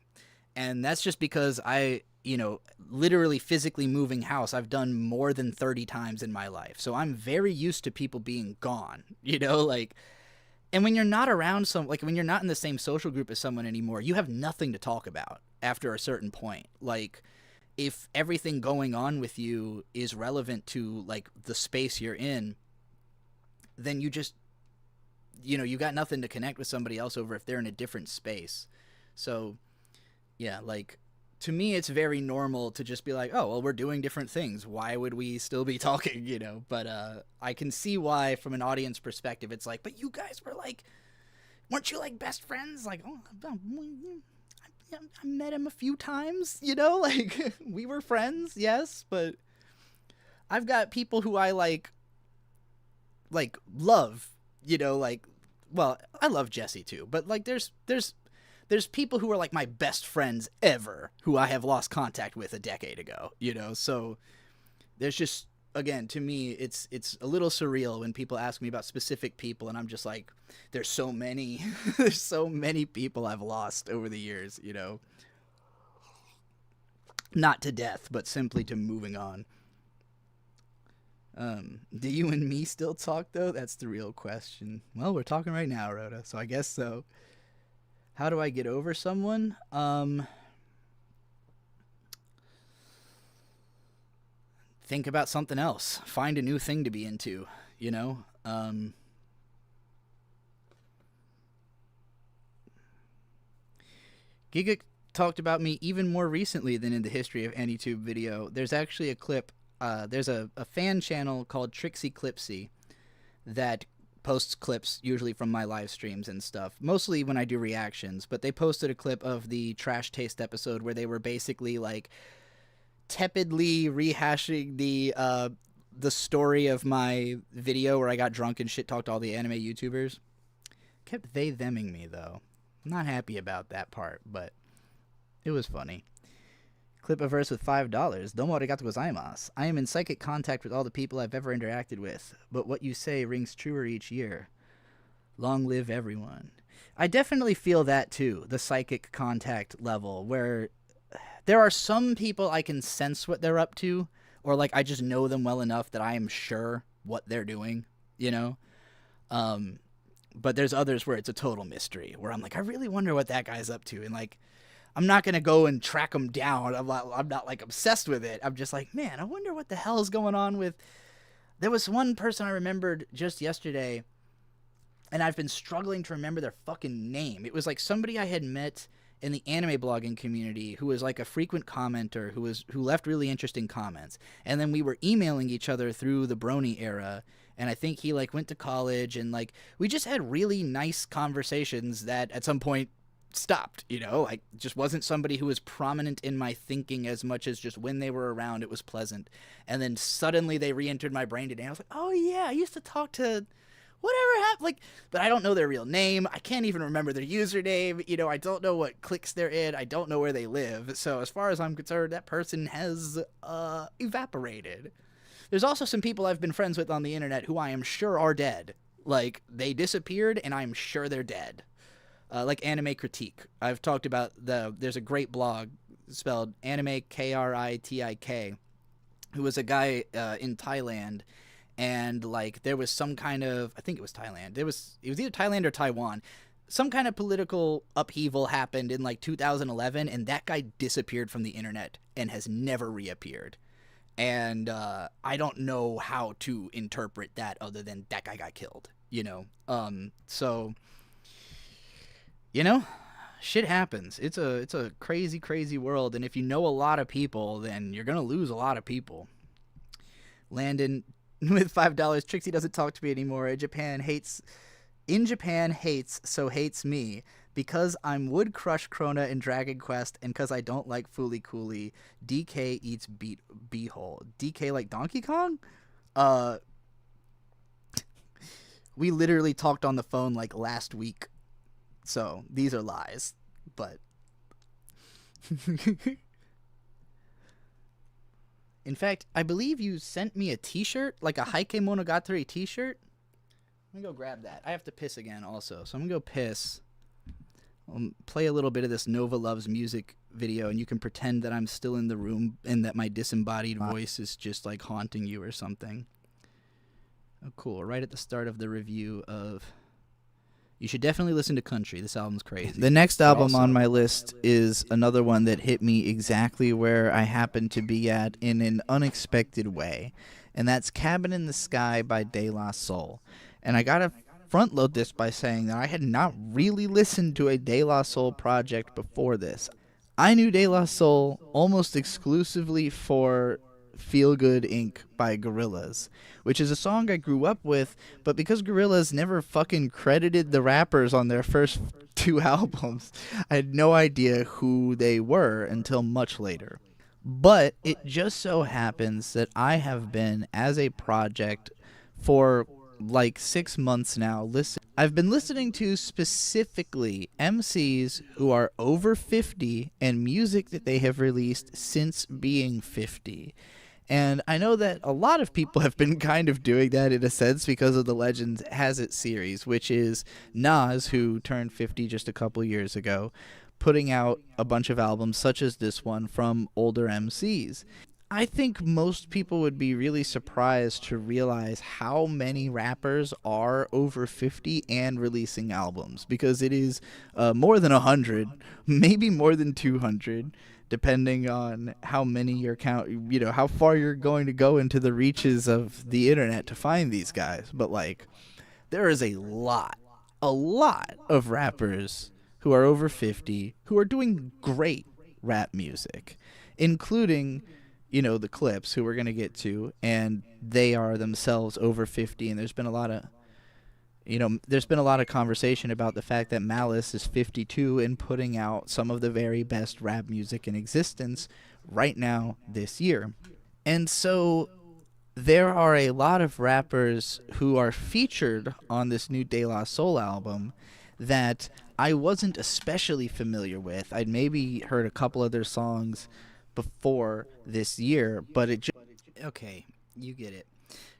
And that's just because I, literally physically moving house, I've done more than 30 times in my life. So I'm very used to people being gone, like, and when you're not around when you're not in the same social group as someone anymore, you have nothing to talk about after a certain point. Like, if everything going on with you is relevant to, like, the space you're in, then you just, you got nothing to connect with somebody else over if they're in a different space. So, yeah, like, to me, it's very normal to just be like, oh, well, we're doing different things. Why would we still be talking, But I can see why, from an audience perspective, it's like, but you guys were like, weren't you like best friends? Like, oh, I met him a few times, Like, we were friends, yes, but I've got people who I like love, like, well, I love Jesse too, but like, there's people who are like my best friends ever who I have lost contact with a decade ago, So there's just, again, to me, it's a little surreal when people ask me about specific people, and I'm just like, there's so many, there's so many people I've lost over the years, Not to death, but simply to moving on. Do you and me still talk, though? That's the real question. Well, we're talking right now, Rhoda, so I guess so. How do I get over someone? Think about something else. Find a new thing to be into, Giga talked about me even more recently than in the history of AnyTube video. There's actually a clip. There's a fan channel called Trixie that posts clips usually from my live streams and stuff, mostly when I do reactions, but they posted a clip of the Trash Taste episode where they were basically like tepidly rehashing the story of my video where I got drunk and shit talked all the anime YouTubers. Kept they theming me though. I'm not happy about that part, but it was funny. Clip a verse with $5. Domo arigato gozaimasu. I am in psychic contact with all the people I've ever interacted with, but what you say rings truer each year. Long live everyone. I definitely feel that too, the psychic contact level, where there are some people I can sense what they're up to, or like I just know them well enough that I am sure what they're doing, But there's others where it's a total mystery, where I'm like, I really wonder what that guy's up to, and like, I'm not going to go and track them down. I'm not like obsessed with it. I'm just like, man, I wonder what the hell is going on with... There was one person I remembered just yesterday, and I've been struggling to remember their fucking name. It was like somebody I had met in the anime blogging community who was like a frequent commenter who left really interesting comments. And then we were emailing each other through the Brony era, and I think he like went to college, and like we just had really nice conversations that at some point stopped, like just wasn't somebody who was prominent in my thinking as much as just when they were around it was pleasant. And then suddenly they re-entered my brain today. I was like, oh yeah, I used to talk to whatever happened, like, but I don't know their real name. I can't even remember their username. I don't know what cliques they're in. I don't know where they live. So as far as I'm concerned, that person has evaporated. There's also some people I've been friends with on the internet who I am sure are dead. Like, they disappeared and I'm sure they're dead. Like Anime Critique. I've talked about there's a great blog spelled Anime Kritik, who was a guy in Thailand, and like there was some kind of, I think it was Thailand. It was either Thailand or Taiwan. Some kind of political upheaval happened in like 2011, and that guy disappeared from the internet and has never reappeared. And I don't know how to interpret that other than that guy got killed, So, shit happens. It's a crazy, crazy world, and if you know a lot of people, then you're gonna lose a lot of people. Landon, with $5. Trixie doesn't talk to me anymore. In Japan hates, so hates me. Because I'm Wood Crush Krona in Dragon Quest, and because I don't like Fooly Cooly, DK eats beehole. DK like Donkey Kong? We literally talked on the phone like last week. So these are lies. But in fact, I believe you sent me a t-shirt, like a Heike Monogatari t-shirt. Let me go grab that. I have to piss again also. So I'm going to go piss. I'll play a little bit of this Nova Loves Music video, and you can pretend that I'm still in the room and that my disembodied voice is just like haunting you or something. Oh, cool. Right at the start of the review of... You should definitely listen to Country. This album's crazy. The next album on my list is another one that hit me exactly where I happened to be at in an unexpected way, and that's Cabin in the Sky by De La Soul. And I gotta front load this by saying that I had not really listened to a De La Soul project before this. I knew De La Soul almost exclusively for Feel Good Inc. by Gorillaz, which is a song I grew up with, but because Gorillaz never fucking credited the rappers on their first 2 albums, I had no idea who they were until much later. But it just so happens that I have been, as a project, for like 6 months now, I've been listening to specifically MCs who are over 50 and music that they have released since being 50. And I know that a lot of people have been kind of doing that in a sense because of the Legend Has It series, which is Nas, who turned 50 just a couple years ago, putting out a bunch of albums such as this one from older MCs. I think most people would be really surprised to realize how many rappers are over 50 and releasing albums, because it is more than 100, maybe more than 200. Depending on how many you're how far you're going to go into the reaches of the internet to find these guys. But like, there is a lot of rappers who are over 50 who are doing great rap music, including, the Clips, who we're going to get to, and they are themselves over 50. And there's been a lot of conversation about the fact that Malice is 52 and putting out some of the very best rap music in existence right now this year. And so there are a lot of rappers who are featured on this new De La Soul album that I wasn't especially familiar with. I'd maybe heard a couple of their songs before this year, but it just... Okay, you get it.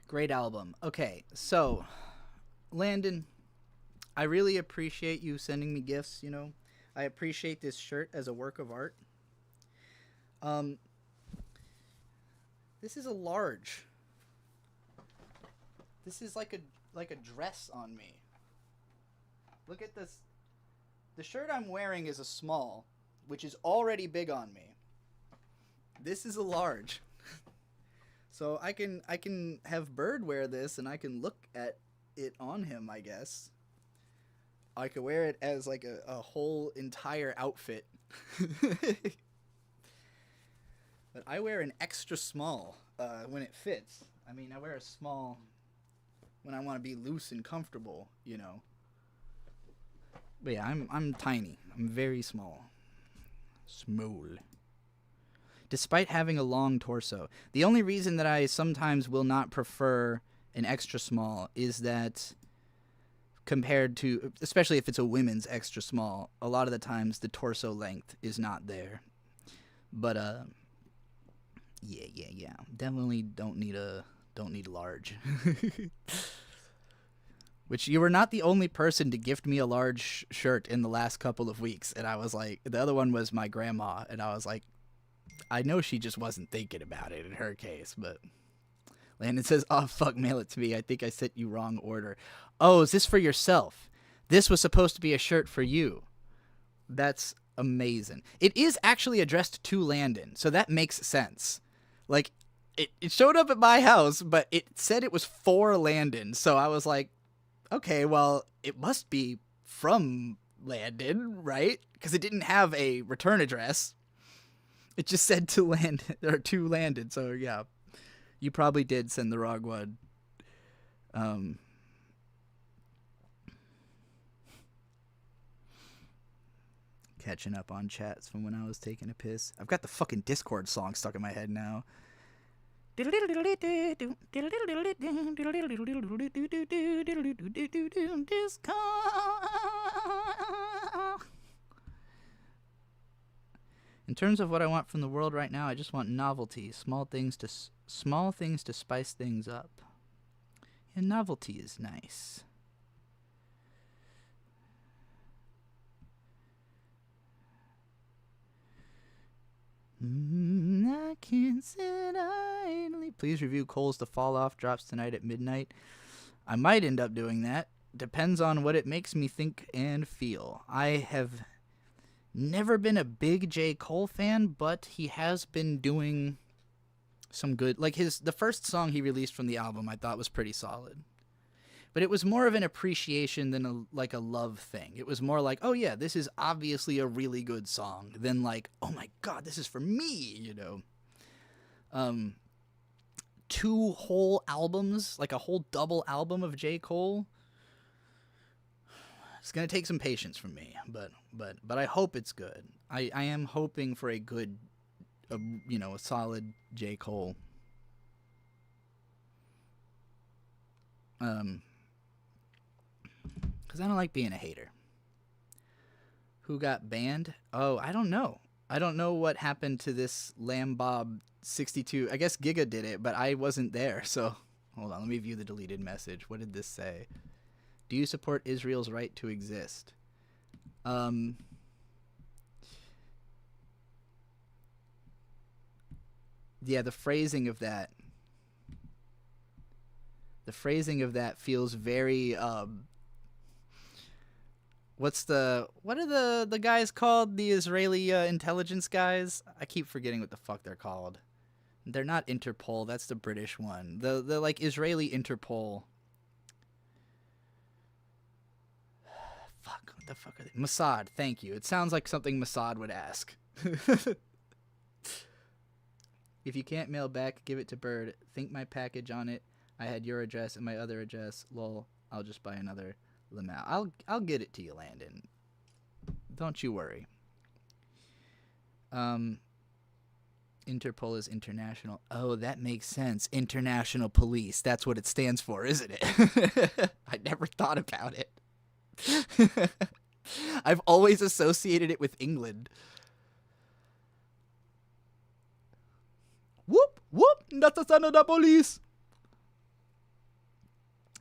Great album. Okay, so... Landon, I really appreciate you sending me gifts, I appreciate this shirt as a work of art. This is a large. This is like a dress on me. Look at this. The shirt I'm wearing is a small, which is already big on me. This is a large. So I can have Bird wear this and I can look at it on him, I guess. I could wear it as like a whole entire outfit. But I wear an extra small when it fits. I mean, I wear a small when I want to be loose and comfortable, But yeah, I'm tiny. I'm very small. Small. Despite having a long torso. The only reason that I sometimes will not prefer an extra small is that compared to, especially if it's a women's extra small, a lot of the times the torso length is not there. But yeah. Definitely don't need large. Which you were not the only person to gift me a large shirt in the last couple of weeks, and I was like, the other one was my grandma, and I was like, I know she just wasn't thinking about it in her case, but Landon says, oh, fuck, mail it to me. I think I sent you wrong order. Oh, is this for yourself? This was supposed to be a shirt for you. That's amazing. It is actually addressed to Landon, so that makes sense. Like, it showed up at my house, but it said it was for Landon, so I was like, okay, well, it must be from Landon, right? Because it didn't have a return address. It just said to Landon, so yeah. You probably did send the wrong one. Um, catching up on chats from when I was taking a piss. I've got the fucking Discord song stuck in my head now. In terms of what I want from the world right now, I just want novelty, small things to spice things up. And novelty is nice. I can't sit idly. Please review Cole's The Fall Off, drops tonight at midnight. I might end up doing that. Depends on what it makes me think and feel. I have never been a big J. Cole fan, but he has been doing some good. Like the first song he released from the album I thought was pretty solid. But it was more of an appreciation than a love thing. It was more like, oh yeah, this is obviously a really good song, than like, oh my god, this is for me, you know. 2 whole albums, like a whole double album of J. Cole. It's gonna take some patience from me, but I hope it's good. I am hoping for a good, a solid J. Cole. Because I don't like being a hater. Who got banned? Oh, I don't know. I don't know what happened to this Lambob 62. I guess Giga did it, but I wasn't there. So, hold on. Let me view the deleted message. What did this say? Do you support Israel's right to exist? Yeah, the phrasing of that. The phrasing of that feels very what are the guys called? The Israeli intelligence guys? I keep forgetting what the fuck they're called. They're not Interpol. That's the British one. The like Israeli Interpol. Fuck. What the fuck are they? Mossad. Thank you. It sounds like something Mossad would ask. If you can't mail back, give it to Bird. Think my package on it. I had your address and my other address. Lol. I'll just buy another. Lamau. I'll get it to you, Landon. Don't you worry. Interpol is international. Oh, that makes sense. International Police. That's what it stands for, isn't it? I never thought about it. I've always associated it with England. Whoop, whoop. That's the sound of the police.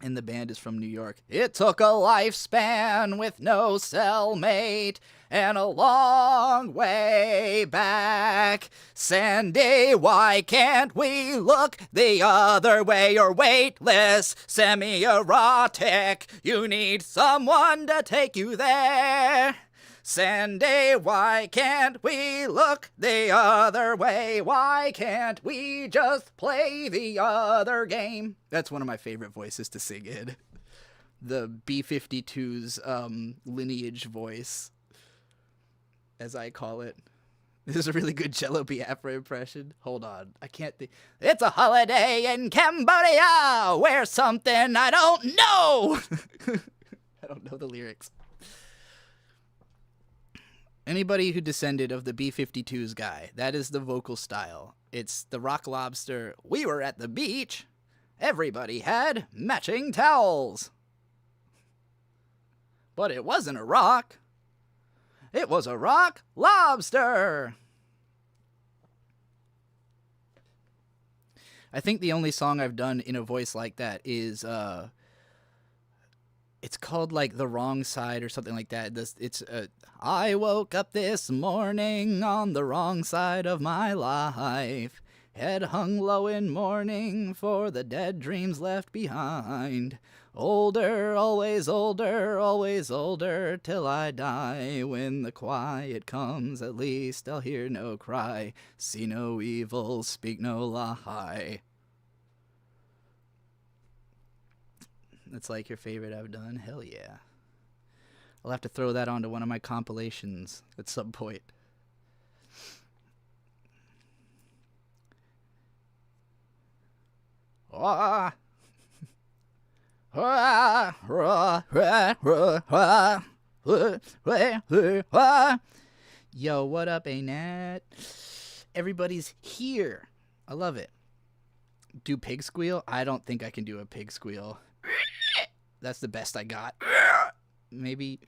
And the band is from New York. It took a lifespan with no cellmate and a long way back. Sandy, why can't we look the other way? You're weightless, semi-erotic. You need someone to take you there. Sandy, why can't we look the other way? Why can't we just play the other game? That's one of my favorite voices to sing in. The B-52's lineage voice, as I call it. This is a really good Jello Biafra impression. Hold on. I can't think. It's a holiday in Cambodia where something I don't know. I don't know the lyrics. Anybody who descended of the B-52's guy, that is the vocal style. It's the Rock Lobster. We were at the beach. Everybody had matching towels. But it wasn't a rock. It was a rock lobster. I think the only song I've done in a voice like that is it's called like The Wrong Side or something like that. It's I woke up this morning on the wrong side of my life. Head hung low in mourning for the dead dreams left behind. Older, always older, till I die. When the quiet comes, at least I'll hear no cry. See no evil, speak no lie. That's like your favorite I've done? Hell yeah. I'll have to throw that onto one of my compilations at some point. Ah! Yo, what up, Ain't? Everybody's here. I love it. Do pig squeal? I don't think I can do a pig squeal. That's the best I got. Maybe.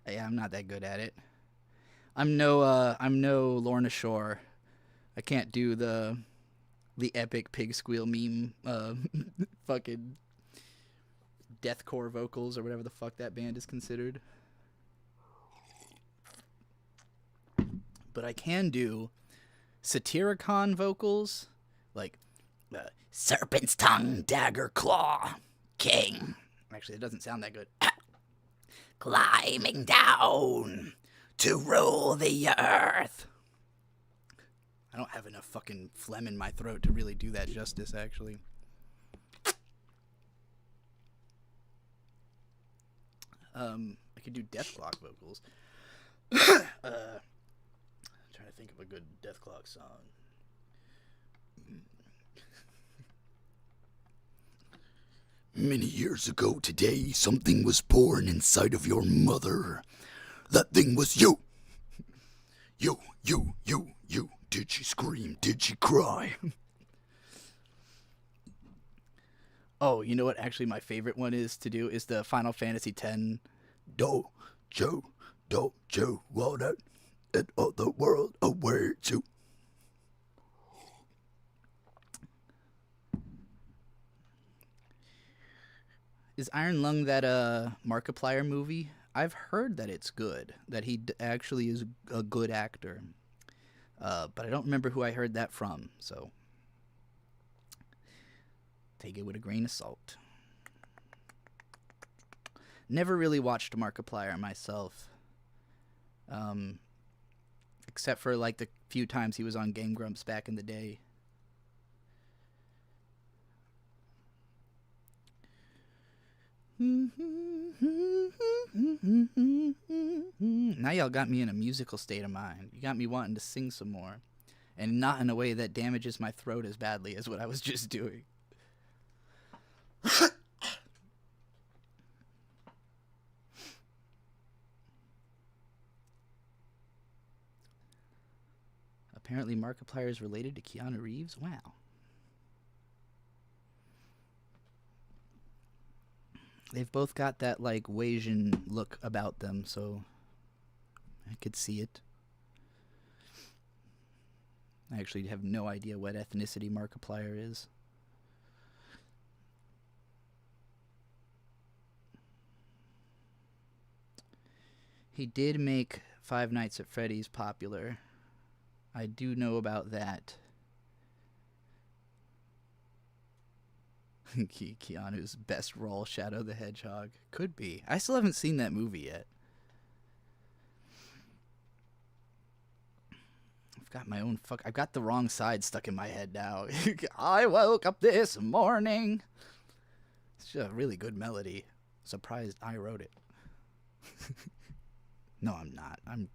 Yeah, I'm not that good at it. I'm no Lorna Shore. I can't do the epic pig squeal meme fucking deathcore vocals or whatever the fuck that band is considered. But I can do Satyricon vocals, like serpent's tongue, dagger claw, king. Actually, it doesn't sound that good. Climbing down to rule the earth. I don't have enough fucking phlegm in my throat to really do that justice, actually. I could do Deathclock vocals. Trying to think of a good Deathclock song. Many years ago today, something was born inside of your mother. That thing was you. You. Did she scream? Did she cry? Oh, you know what actually my favorite one is to do is the Final Fantasy X. Don't you want it in other world away to? Is Iron Lung that Markiplier movie? I've heard that it's good, that he actually is a good actor. But I don't remember who I heard that from, so take it with a grain of salt. Never really watched Markiplier myself, except for like the few times he was on Game Grumps back in the day. Now y'all got me in a musical state of mind. You got me wanting to sing some more, and not in a way that damages my throat as badly as what I was just doing. Apparently Markiplier is related to Keanu Reeves. Wow. They've both got that, like, Asian look about them, so I could see it. I actually have no idea what ethnicity Markiplier is. He did make Five Nights at Freddy's popular. I do know about that. Keanu's best role, Shadow the Hedgehog. Could be. I still haven't seen that movie yet. I've got the wrong side stuck in my head now. I woke up this morning. It's just a really good melody. Surprised I wrote it. No, I'm not. I'm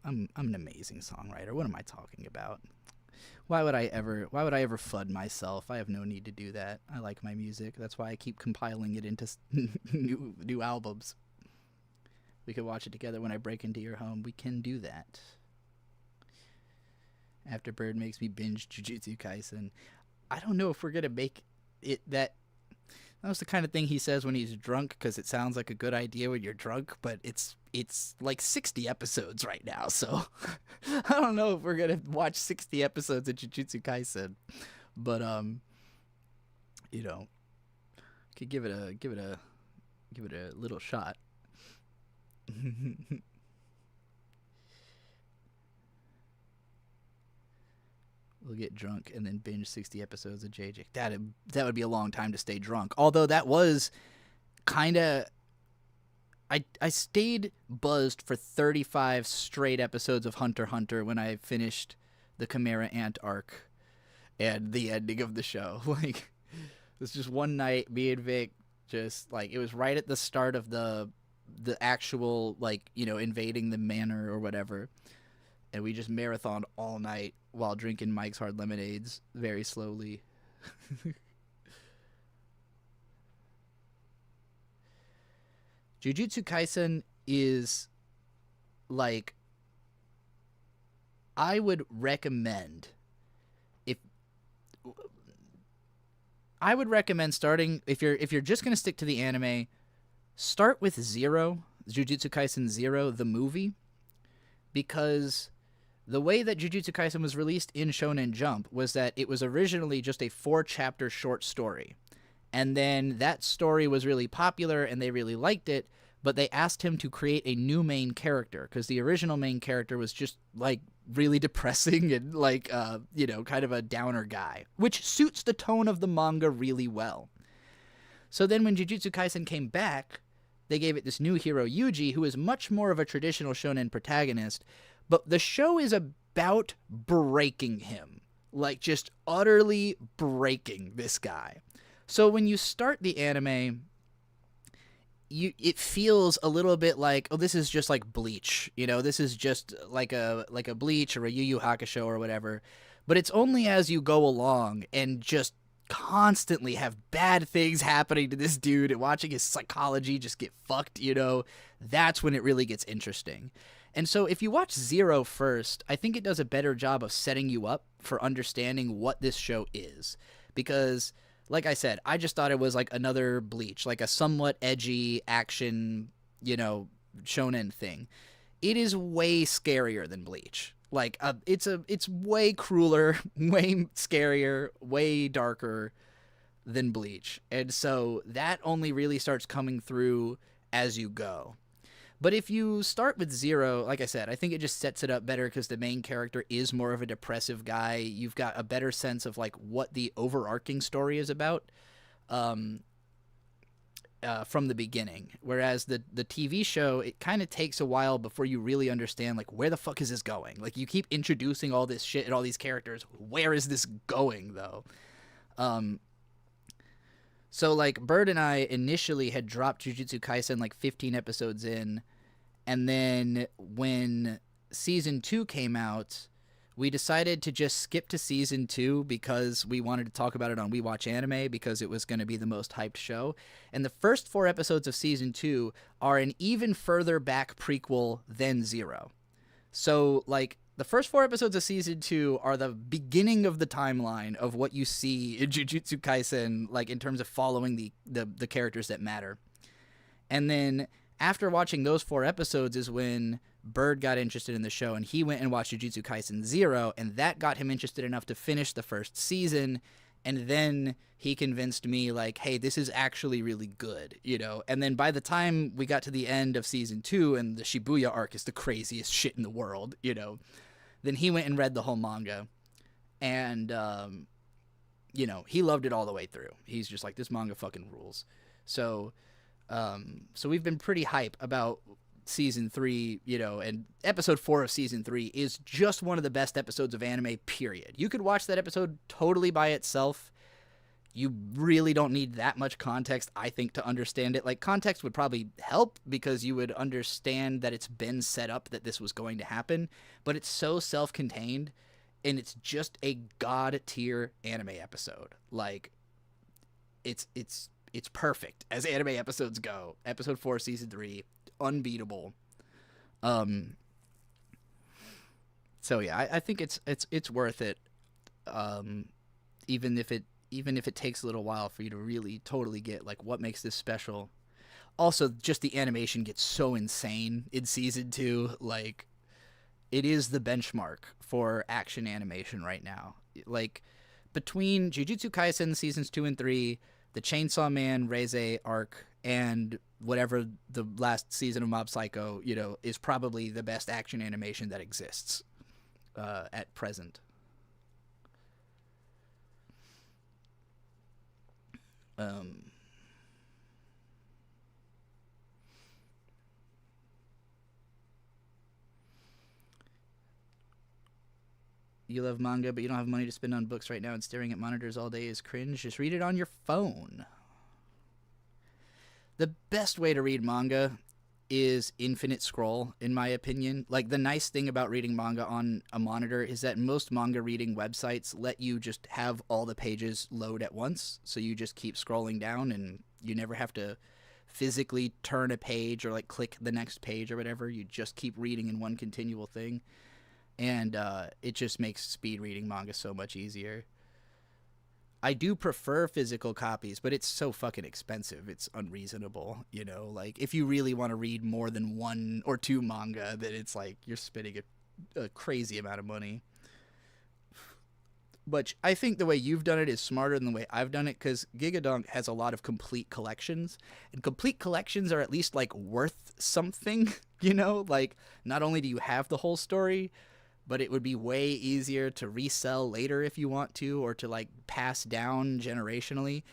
an amazing songwriter. What am I talking about? Why would I ever FUD myself? I have no need to do that. I like my music. That's why I keep compiling it into new albums. We could watch it together when I break into your home. We can do that. Afterbird makes me binge Jujutsu Kaisen. I don't know if we're going to make it that... That was the kind of thing he says when he's drunk, because it sounds like a good idea when you're drunk, but it's like 60 episodes right now, so I don't know if we're gonna watch 60 episodes of Jujutsu Kaisen, but you know, could give it a little shot. We'll get drunk and then binge 60 episodes of JJ. That would be a long time to stay drunk. Although that was kind of... I stayed buzzed for 35 straight episodes of Hunter x Hunter when I finished the Chimera Ant arc and the ending of the show. Like, it was just one night, me and Vic, just, like, it was right at the start of the actual, like, you know, invading the manor or whatever. And we just marathoned all night while drinking Mike's Hard Lemonades very slowly. Jujutsu Kaisen is like, I would recommend if I would recommend starting if you're just going to stick to the anime, start with Zero, Jujutsu Kaisen 0, the movie, because the way that Jujutsu Kaisen was released in Shonen Jump was that it was originally just a 4-chapter short story. And then that story was really popular and they really liked it, but they asked him to create a new main character because the original main character was just like really depressing and like kind of a downer guy, which suits the tone of the manga really well. So then when Jujutsu Kaisen came back, they gave it this new hero, Yuji, who is much more of a traditional shonen protagonist, but the show is about breaking him, like just utterly breaking this guy. So when you start the anime, it feels a little bit like, oh, this is just like Bleach. This is just like a Bleach or a Yu Yu Hakusho or whatever. But it's only as you go along and just constantly have bad things happening to this dude and watching his psychology just get fucked, that's when it really gets interesting. And so if you watch Zero first, I think it does a better job of setting you up for understanding what this show is. Because, like I said, I just thought it was like another Bleach, like a somewhat edgy action, shonen thing. It is way scarier than Bleach. Like, it's way crueler, way scarier, way darker than Bleach. And so that only really starts coming through as you go. But if you start with Zero, like I said, I think it just sets it up better because the main character is more of a depressive guy. You've got a better sense of like what the overarching story is about from the beginning. Whereas the TV show, it kind of takes a while before you really understand like where the fuck is this going. Like you keep introducing all this shit and all these characters. Where is this going though? So like Bird and I initially had dropped Jujutsu Kaisen like 15 episodes in. And then when season 2 came out, we decided to just skip to season 2 because we wanted to talk about it on We Watch Anime because it was going to be the most hyped show. And the first 4 episodes of season 2 are an even further back prequel than Zero. So like the first 4 episodes of season 2 are the beginning of the timeline of what you see in Jujutsu Kaisen, like in terms of following the characters that matter. And then after watching those 4 episodes is when Bird got interested in the show, and he went and watched Jujutsu Kaisen 0, and that got him interested enough to finish the first season, and then he convinced me, like, hey, this is actually really good, And then by the time we got to the end of season 2, and the Shibuya arc is the craziest shit in the world, then he went and read the whole manga, and, he loved it all the way through. He's just like, this manga fucking rules. So we've been pretty hype about season 3, and episode 4 of season 3 is just one of the best episodes of anime, period. You could watch that episode totally by itself. You really don't need that much context, I think, to understand it. Like, context would probably help because you would understand that it's been set up that this was going to happen, but it's so self-contained, and it's just a god-tier anime episode. Like, it's perfect as anime episodes go. Episode 4, season 3, unbeatable. So yeah, I think it's worth it. Even if it takes a little while for you to really totally get like what makes this special. Also, just the animation gets so insane in season 2. Like, it is the benchmark for action animation right now. Like, between Jujutsu Kaisen seasons 2 and 3, the Chainsaw Man Reize arc, and whatever the last season of Mob Psycho, is probably the best action animation that exists at present. You love manga, but you don't have money to spend on books right now, and staring at monitors all day is cringe. Just read it on your phone. The best way to read manga is infinite scroll, in my opinion. Like, the nice thing about reading manga on a monitor is that most manga reading websites let you just have all the pages load at once, so you just keep scrolling down and you never have to physically turn a page or like click the next page or whatever. You just keep reading in one continual thing. And it just makes speed reading manga so much easier. I do prefer physical copies, but it's so fucking expensive. It's unreasonable, you know? Like, if you really want to read more than 1 or 2 manga, then it's like you're spending a crazy amount of money. But I think the way you've done it is smarter than the way I've done it, because Gigadunk has a lot of complete collections. And complete collections are at least, like, worth something, you know? Like, not only do you have the whole story, but it would be way easier to resell later if you want to, or to like pass down generationally.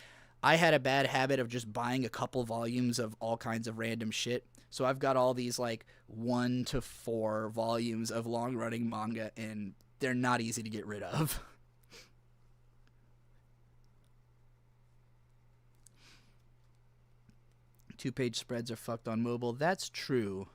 I had a bad habit of just buying a couple volumes of all kinds of random shit. So I've got all these like 1 to 4 volumes of long running manga, and they're not easy to get rid of. Two-page spreads are fucked on mobile. That's true.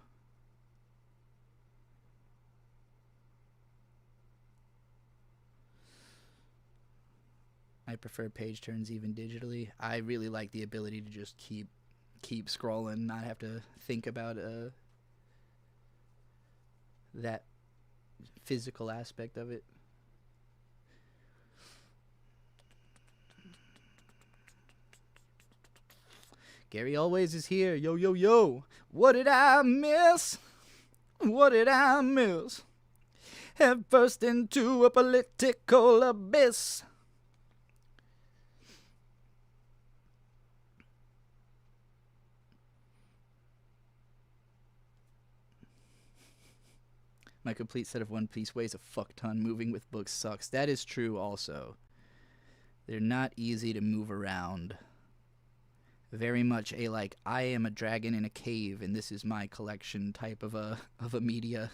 I prefer page turns even digitally. I really like the ability to just keep scrolling, not have to think about that physical aspect of it. Gary Always is here. Yo, yo, yo. What did I miss? What did I miss? Head first into a political abyss. My complete set of One Piece weighs a fuck ton. Moving with books sucks. That is true also. They're not easy to move around. Very much a like, I am a dragon in a cave and this is my collection type of a media.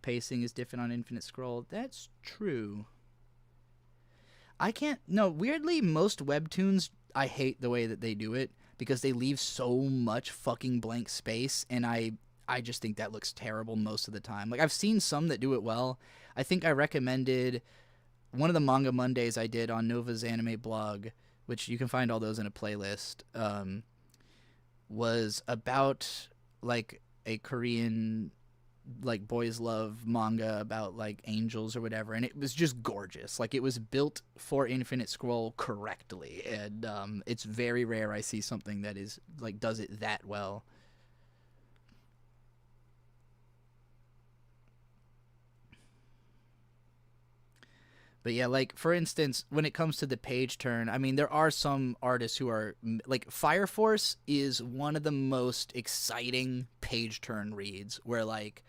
Pacing is different on Infinite Scroll. That's true. I can't... No, weirdly, most webtoons, I hate the way that they do it, because they leave so much fucking blank space, and I just think that looks terrible most of the time. Like, I've seen some that do it well. I think I recommended one of the Manga Mondays I did on Nova's anime blog, which you can find all those in a playlist, was about, like, a Korean, like, boys love manga about, like, angels or whatever, and it was just gorgeous. Like, it was built for Infinite Scroll correctly, and it's very rare I see something that is, like, does it that well. But yeah, like, for instance, when it comes to the page turn, I mean, there are some artists who are, like, Fire Force is one of the most exciting page turn reads, where, like,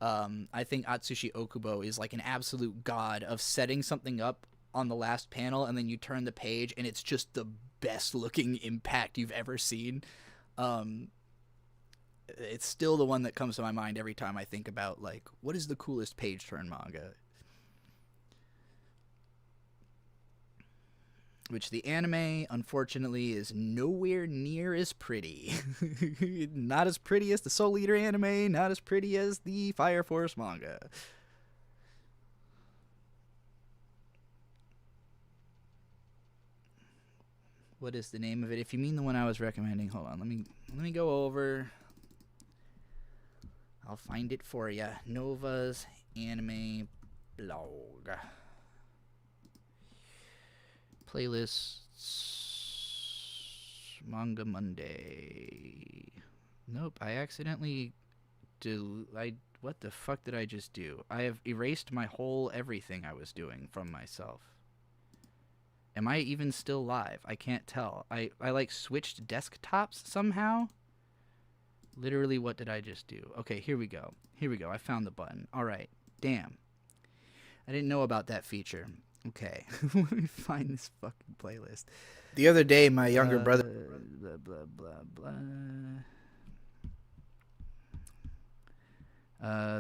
I think Atsushi Okubo is, like, an absolute god of setting something up on the last panel, and then you turn the page, and it's just the best-looking impact you've ever seen. It's still the one that comes to my mind every time I think about, like, what is the coolest page turn manga? Which the anime, unfortunately, is nowhere near as pretty. Not as pretty as the Soul Eater anime, not as pretty as the Fire Force manga. What is the name of it? If you mean the one I was recommending, hold on, let me go over. I'll find it for you. Nova's anime blog. Playlists, Manga Monday. Nope, I accidentally what the fuck did I just do? I have erased my whole everything I was doing from myself. Am I even still live? I can't tell. I like switched desktops somehow. Literally, what did I just do? Okay, here we go. Here we go. I found the button. All right. Damn. I didn't know about that feature. Okay, let me find this fucking playlist. The other day, my younger brother... Blah, blah, blah, blah.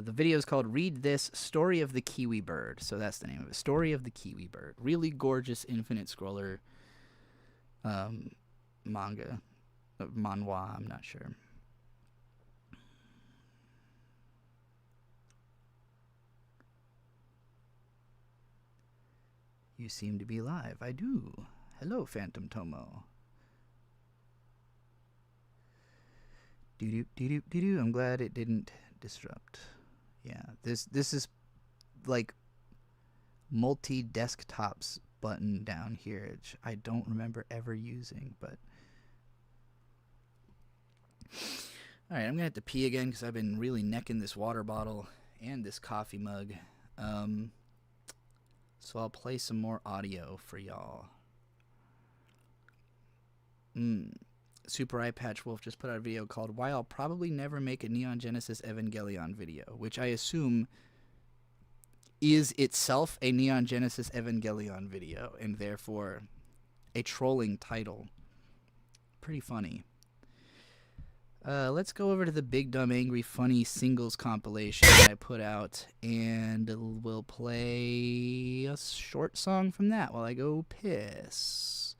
The video is called Read This, Story of the Kiwi Bird. So that's the name of it. Story of the Kiwi Bird. Really gorgeous infinite scroller manga. Manhwa, I'm not sure. You seem to be live. I do. Hello, Phantom Tomo. Doo-doo. I'm glad it didn't disrupt. Yeah, this is like multi-desktops button down here, which I don't remember ever using, but... Alright, I'm gonna have to pee again because I've been really necking this water bottle and this coffee mug. So I'll play some more audio for y'all. Super Eye Patch Wolf just put out a video called Why I'll Probably Never Make a Neon Genesis Evangelion video, which I assume is itself a Neon Genesis Evangelion video, and therefore a trolling title. Pretty funny. Let's go over to the Big Dumb Angry Funny singles compilation that I put out, and we'll play a short song from that while I go piss.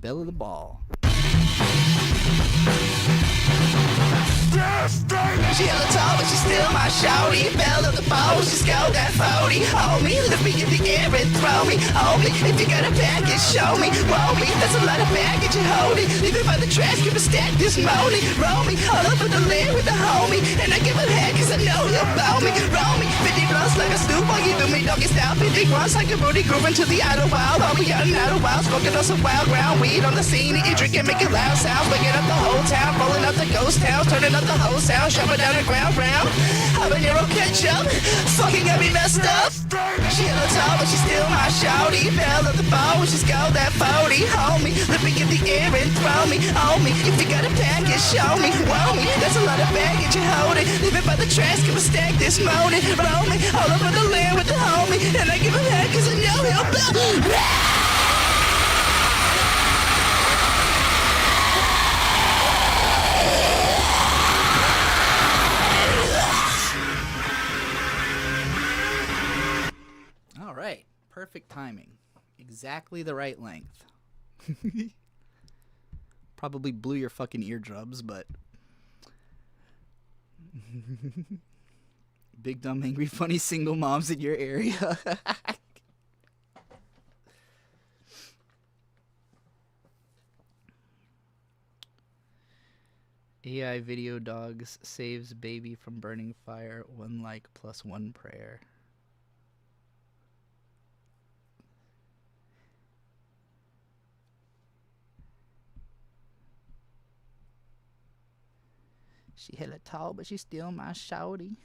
Bell of the Ball. She hella tall, but she's still my shawty. Bell of the ball, she's got that 40. Hold me, lift me in the air and throw me. Hold me, if you got a package, show me. Roll me, that's a lot of baggage, you hold it. Leave it by the trash, keep a stack this morning. Roll me, all over the land with the homie. And I give a head, cause I know he'll bow me. Roll me, 50 blunts like a Snoop, while you do me doggy style. 50 grunts like a booty grooving to the outer wild. Homie, out and out of wild, smoking on some wild ground weed on the scene. Eat, drink, and making loud sounds. Waking up the whole town, rolling up the ghost towns, turning up the whole sound, shoving down the ground round. Habanero ketchup, fucking got me messed up. She hella tall, but she's still my shawty. Bell of the ball, she's got that 40. Hold me, let me get the air and throw me. On me, if you got a package, show me. Roll me, that's a lot of baggage, you hold it. Leave it by the trash, give a stack this morning. Roll me, all over the land with the homie. And I give a head, cause I know he'll blow. Alright, perfect timing. Exactly the right length. Probably blew your fucking eardrums, but... Big Dumb Angry Funny single moms in your area. AI video dogs saves baby from burning fire. 1 like plus 1 prayer. She hella tall, but she's still my shawty.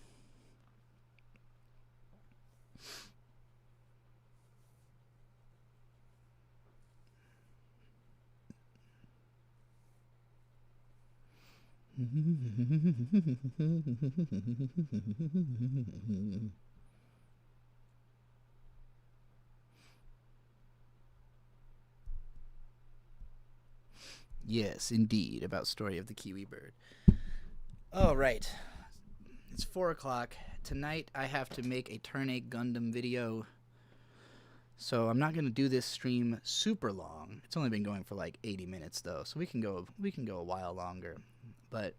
Yes, indeed, about Story of the Kiwi Bird. Oh, right. It's 4 o'clock. Tonight I have to make a Turn 8 Gundam video. So I'm not going to do this stream super long. It's only been going for like 80 minutes though. So we can go a while longer. But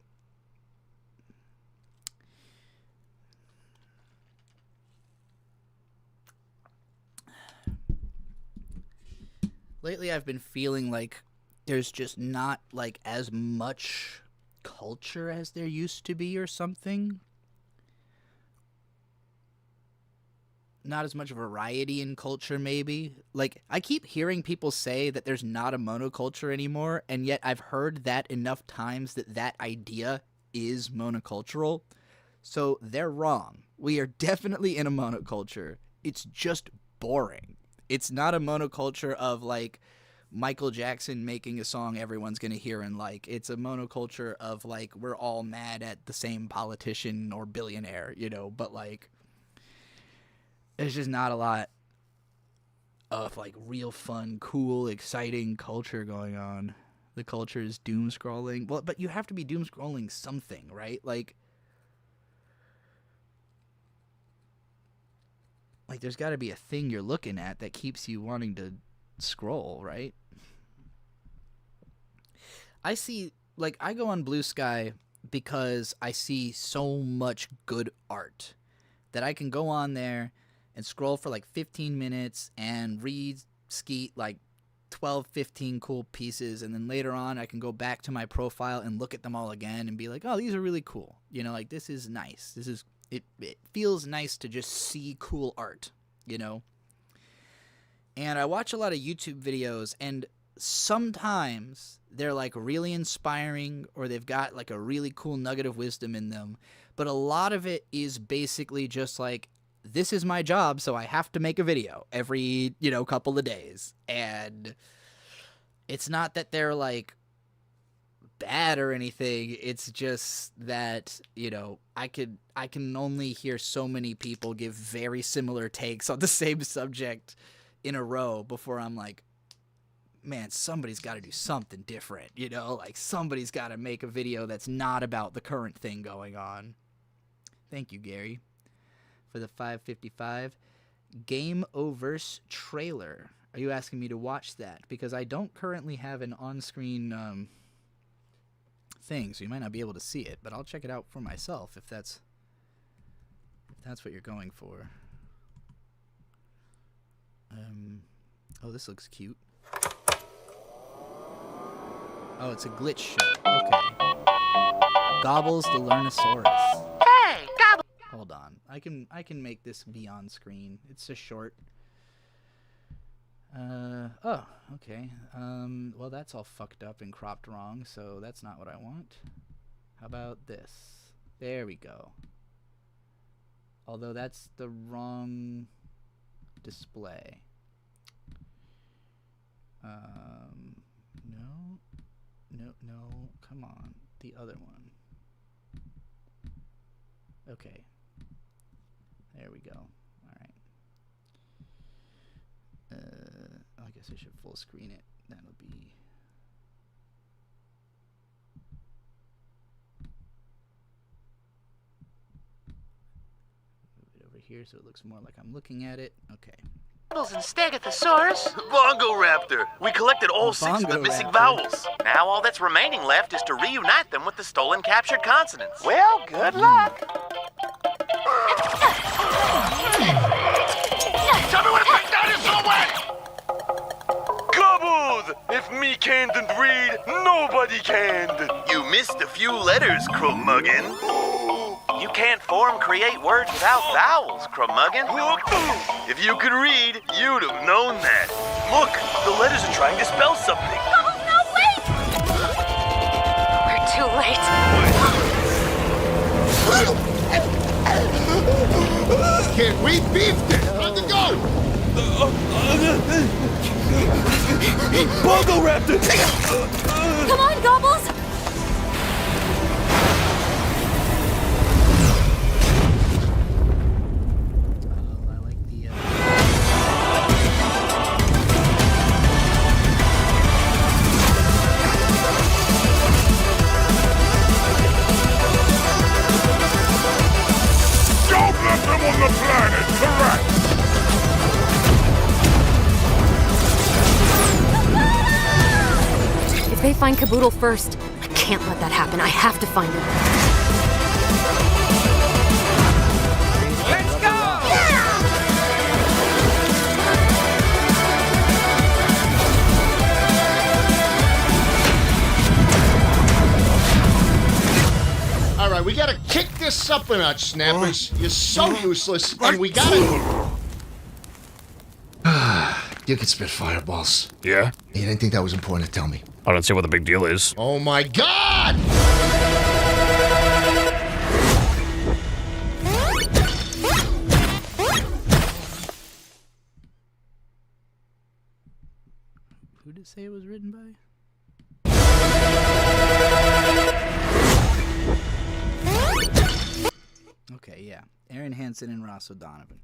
lately I've been feeling like there's just not like as much culture as there used to be or something. Not as much variety in culture, maybe. Like, I keep hearing people say that there's not a monoculture anymore, and yet I've heard that enough times that that idea is monocultural. So they're wrong. We are definitely in a monoculture. It's just boring. It's not a monoculture of, like, Michael Jackson making a song everyone's gonna hear and like. It's a monoculture of like we're all mad at the same politician or billionaire, you know, but like there's just not a lot of like real fun, cool, exciting culture going on. The culture is doom scrolling. Well, but you have to be doom scrolling something, right? Like there's got to be a thing you're looking at that keeps you wanting to scroll, right? I see, like, I go on Blue Sky because I see so much good art that I can go on there and scroll for like 15 minutes and read skeet like 12, 15 cool pieces, and then later on I can go back to my profile and look at them all again and be like, oh, these are really cool. You know, like, this is nice. It feels nice to just see cool art, you know? And I watch a lot of YouTube videos, and sometimes they're like really inspiring, or they've got like a really cool nugget of wisdom in them, but a lot of it is basically just like, this is my job, so I have to make a video every, couple of days. And it's not that they're like bad or anything. It's just that, I can only hear so many people give very similar takes on the same subject in a row before I'm like, man, somebody's got to do something different, like somebody's got to make a video that's not about the current thing going on. Thank you, Gary, for the 555 Game Over's trailer. Are you asking me to watch that? Because I don't currently have an on-screen thing, so you might not be able to see it, but I'll check it out for myself if that's what you're going for. Oh, this looks cute. Oh, it's a glitch show. Okay. Gobbles the Lernosaurus. Hey, Gobble! Hold on. I can make this be on screen. It's a short. Oh, okay. Well, that's all fucked up and cropped wrong, so that's not what I want. How about this? There we go. Although that's the wrong display. No, come on. The other one. Okay. There we go. Alright. I guess I should full screen it. That'll be... Move it over here so it looks more like I'm looking at it. Okay. Gobbles and Stegosaurus. Bongo Raptor! We collected all 6 of the missing vowels. Now all that's remaining left is to reunite them with the stolen captured consonants. Well, good luck. Tell me what to take dinosaur way! Gobbles! If me can't read, nobody can. You missed a few letters, Crummuggin. You can't create words without vowels, Crummuggin. If you could read, you'd have known that. Look, the letters are trying to spell something. Oh, no, wait! We're too late. Can't read beefed it. How'd it go? Bongo Raptor! Come on, Gobbles! I like the... Don't let them on the planet, correct? If they find Caboodle first, I can't let that happen. I have to find him. Let's go! All right, we gotta kick this up a notch, Snappers. You're so useless, and we gotta... You can spit fireballs. Yeah? You didn't think that was important to tell me. I don't see what the big deal is. Oh my God! Who did it say it was written by? Okay, yeah. Aaron Hansen and Ross O'Donovan.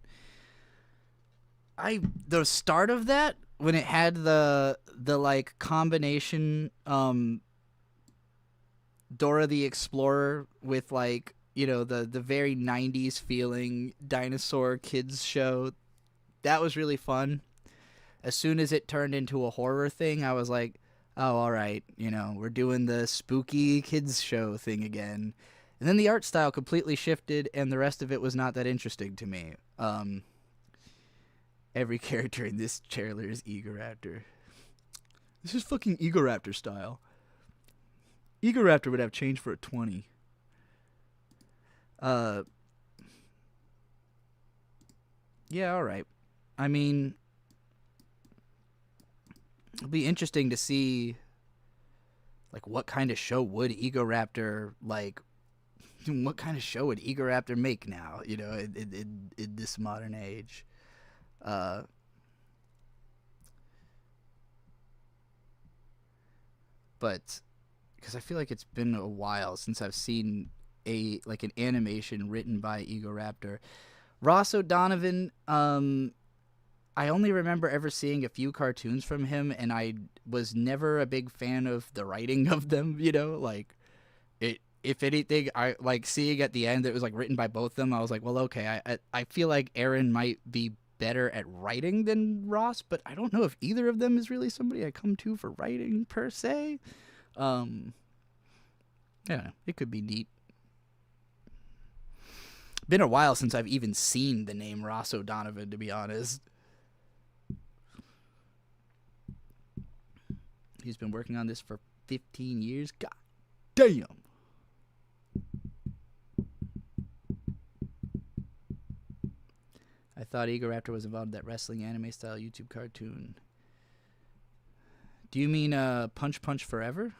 The start of that, when it had the like combination Dora the Explorer with like, the very 90s feeling dinosaur kids show, that was really fun. As soon as it turned into a horror thing, I was like, oh, all right, we're doing the spooky kids show thing again. And then the art style completely shifted, and the rest of it was not that interesting to me. Every character in this trailer is Egoraptor. This is fucking Egoraptor style. Egoraptor would have change for a 20. Yeah, alright. I mean, it'll be interesting to see, like, what kind of show would Egoraptor, like, what kind of show would Egoraptor make now, you know, in this modern age. But, because I feel like it's been a while since I've seen an animation written by Egoraptor. Ross O'Donovan, I only remember ever seeing a few cartoons from him, and I was never a big fan of the writing of them, you know, like, if anything, I like seeing at the end that it was like written by both of them. I was like, well, okay, I feel like Aaron might be better at writing than Ross, but I don't know if either of them is really somebody I come to for writing per se. Yeah, it could be neat. Been a while since I've even seen the name Ross O'Donovan, to be honest. He's been working on this for 15 years. God damn. I thought Egoraptor was involved in that wrestling anime style YouTube cartoon. Do you mean Punch Punch Forever?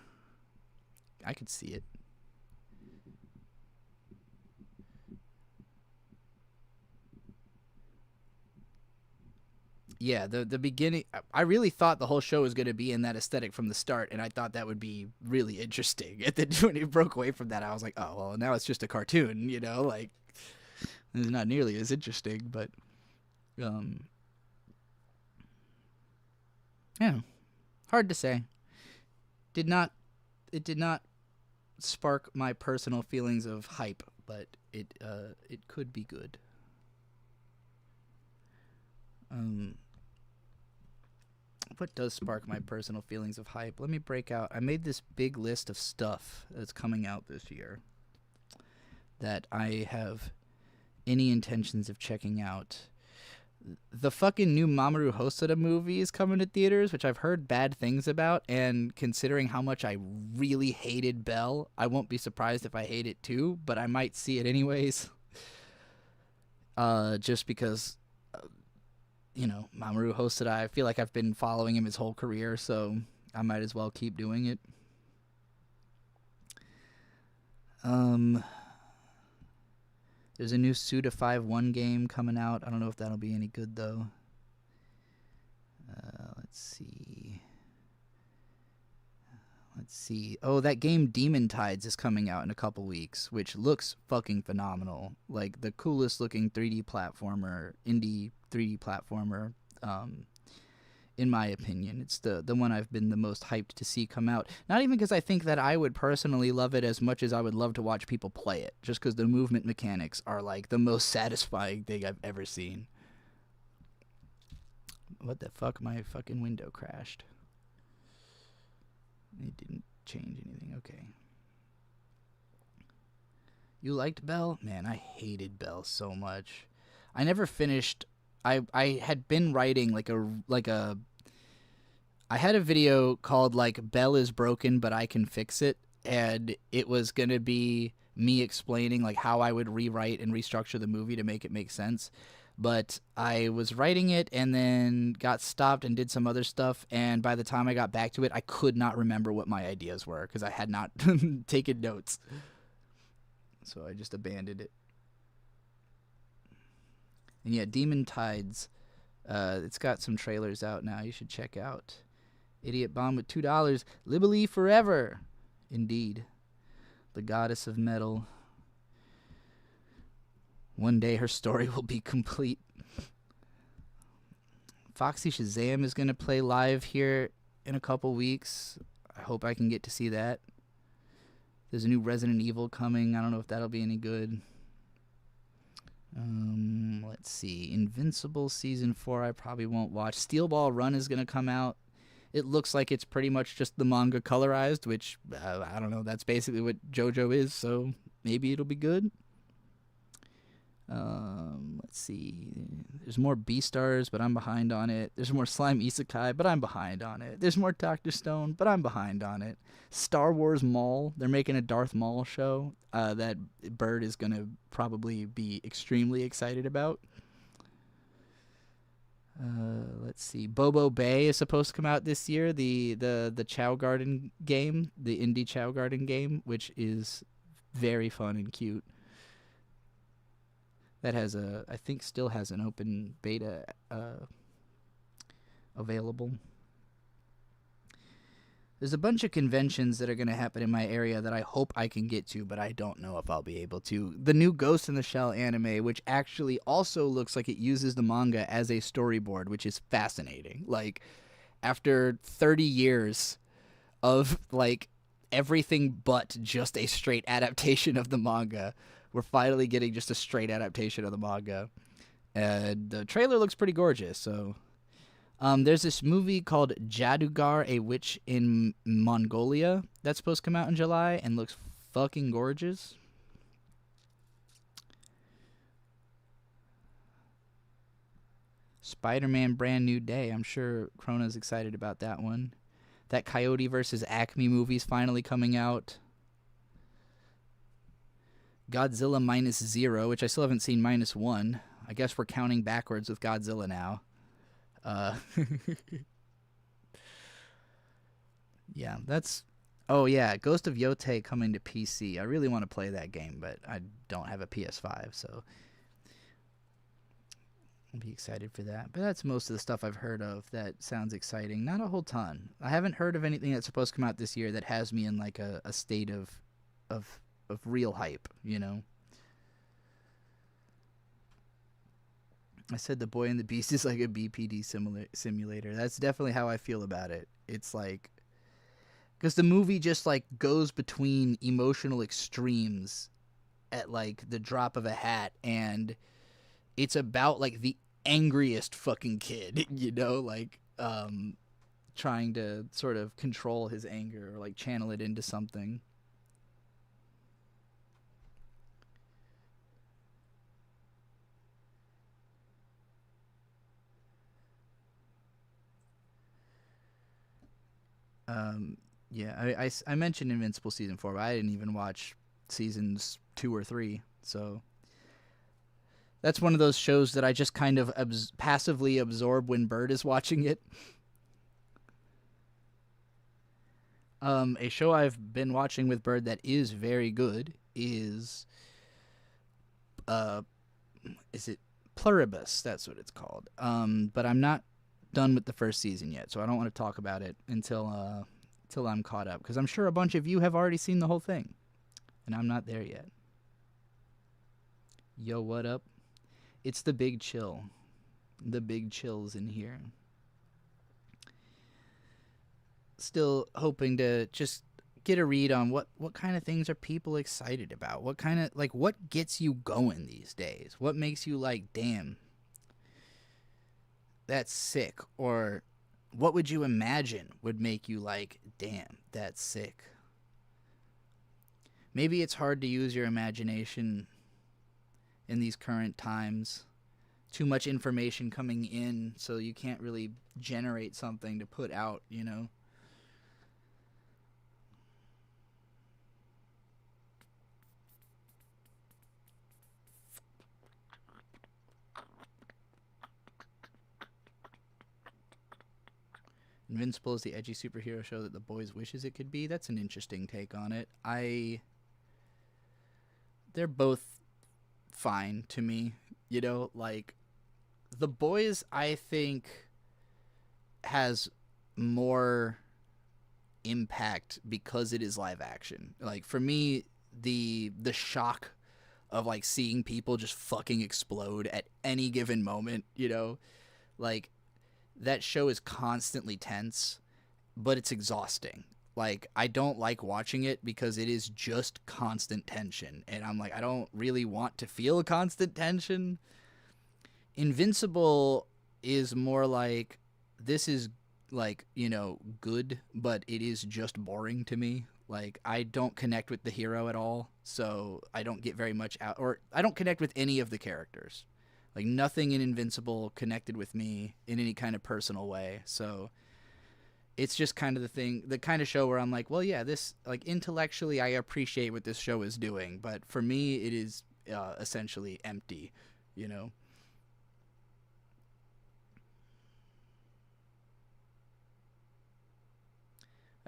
I could see it. Yeah, the beginning, I really thought the whole show was going to be in that aesthetic from the start, and I thought that would be really interesting. And then when it broke away from that, I was like, oh, well, now it's just a cartoon, you know? Like, it's not nearly as interesting, but, yeah, hard to say. It did not spark my personal feelings of hype, but it could be good. What does spark my personal feelings of hype? Let me break out. I made this big list of stuff that's coming out this year that I have any intentions of checking out. The fucking new Mamoru Hosoda movie is coming to theaters, which I've heard bad things about, and considering how much I really hated Belle, I won't be surprised if I hate it too, but I might see it anyways. Just because... you know, Mamoru Hosoda, I feel like I've been following him his whole career, so I might as well keep doing it. There's a new Suda 5-1 game coming out. I don't know if that'll be any good, though. Let's see. Oh, that game Demon Tides is coming out in a couple weeks, which looks fucking phenomenal. Like, the coolest looking 3D platformer, indie 3D platformer, in my opinion. It's the one I've been the most hyped to see come out. Not even because I think that I would personally love it as much as I would love to watch people play it, just because the movement mechanics are, like, the most satisfying thing I've ever seen. What the fuck? My fucking window crashed. It didn't change anything. Okay. You liked Belle? Man, I hated Belle so much. I never finished. I had been writing I had a video called like Belle is broken but I can fix it, and it was going to be me explaining like how I would rewrite and restructure the movie to make it make sense. But I was writing it and then got stopped and did some other stuff, and by the time I got back to it, I could not remember what my ideas were because I had not taken notes. So I just abandoned it. And yeah, Demon Tides, it's got some trailers out now you should check out. Idiot Bomb with $2. Libely Forever. Indeed. The goddess of metal. One day her story will be complete. Foxy Shazam is going to play live here in a couple weeks. I hope I can get to see that. There's a new Resident Evil coming. I don't know if that'll be any good. Let's see. Invincible Season 4 I probably won't watch. Steel Ball Run is going to come out. It looks like it's pretty much just the manga colorized, which, I don't know, that's basically what JoJo is, so maybe it'll be good. Let's see. There's more Beastars, but I'm behind on it. There's more Slime Isekai, but I'm behind on it. There's more Dr. Stone, but I'm behind on it. Star Wars Maul. They're making a Darth Maul show that Bird is going to probably be extremely excited about. Let's see. Bobo Bay is supposed to come out this year. The Chow Garden game, the indie Chow Garden game, which is very fun and cute. That I think still has an open beta available. There's a bunch of conventions that are going to happen in my area that I hope I can get to, but I don't know if I'll be able to. The new Ghost in the Shell anime, which actually also looks like it uses the manga as a storyboard, which is fascinating. Like, after 30 years of, like, everything but just a straight adaptation of the manga, we're finally getting just a straight adaptation of the manga. And the trailer looks pretty gorgeous, so... there's this movie called Jadugar, A Witch in Mongolia that's supposed to come out in July and looks fucking gorgeous. Spider-Man Brand New Day. I'm sure Krona's excited about that one. That Coyote vs. Acme movie's finally coming out. Godzilla Minus Zero, which I still haven't seen Minus One. I guess we're counting backwards with Godzilla now. Yeah, that's... Oh, yeah, Ghost of Yotei coming to PC. I really want to play that game, but I don't have a PS5, so... I'll be excited for that. But that's most of the stuff I've heard of that sounds exciting. Not a whole ton. I haven't heard of anything that's supposed to come out this year that has me in, like, a state of real hype, you know? I said The Boy and the Beast is like a BPD simulator. That's definitely how I feel about it. It's like... Because the movie just, like, goes between emotional extremes at, like, the drop of a hat, and it's about, like, the angriest fucking kid, you know? Like, trying to sort of control his anger or, like, channel it into something. Yeah, I mentioned Invincible Season 4, but I didn't even watch Seasons 2 or 3, so... That's one of those shows that I just kind of passively absorb when Bird is watching it. A show I've been watching with Bird that is very good is... is it Pluribus? That's what it's called. But I'm not done with the first season yet, so I don't want to talk about it until I'm caught up, because I'm sure a bunch of you have already seen the whole thing, and I'm not there yet. Yo, what up? It's the Big Chill. The Big Chill's in here. Still hoping to just get a read on what kind of things are people excited about. What kind of, like, what gets you going these days? What makes you like, damn, that's sick? Or what would you imagine would make you like, damn, that's sick? Maybe it's hard to use your imagination in these current times. Too much information coming in, so you can't really generate something to put out, you know? Invincible is the edgy superhero show that the boys wishes it could be. That's an interesting take on it. They're both fine to me, you know? Like, The Boys, I think, has more impact because it is live action. Like, for me, the shock of, like, seeing people just fucking explode at any given moment, you know? Like, that show is constantly tense, but it's exhausting. Like, I don't like watching it because it is just constant tension. And I'm like, I don't really want to feel constant tension. Invincible is more like, this is, like, you know, good, but it is just boring to me. Like, I don't connect with the hero at all, so I don't get very much out, or I don't connect with any of the characters. Like, nothing in Invincible connected with me in any kind of personal way. So it's just kind of the kind of show where I'm like, well, yeah, this, like, intellectually I appreciate what this show is doing, but for me it is essentially empty, you know?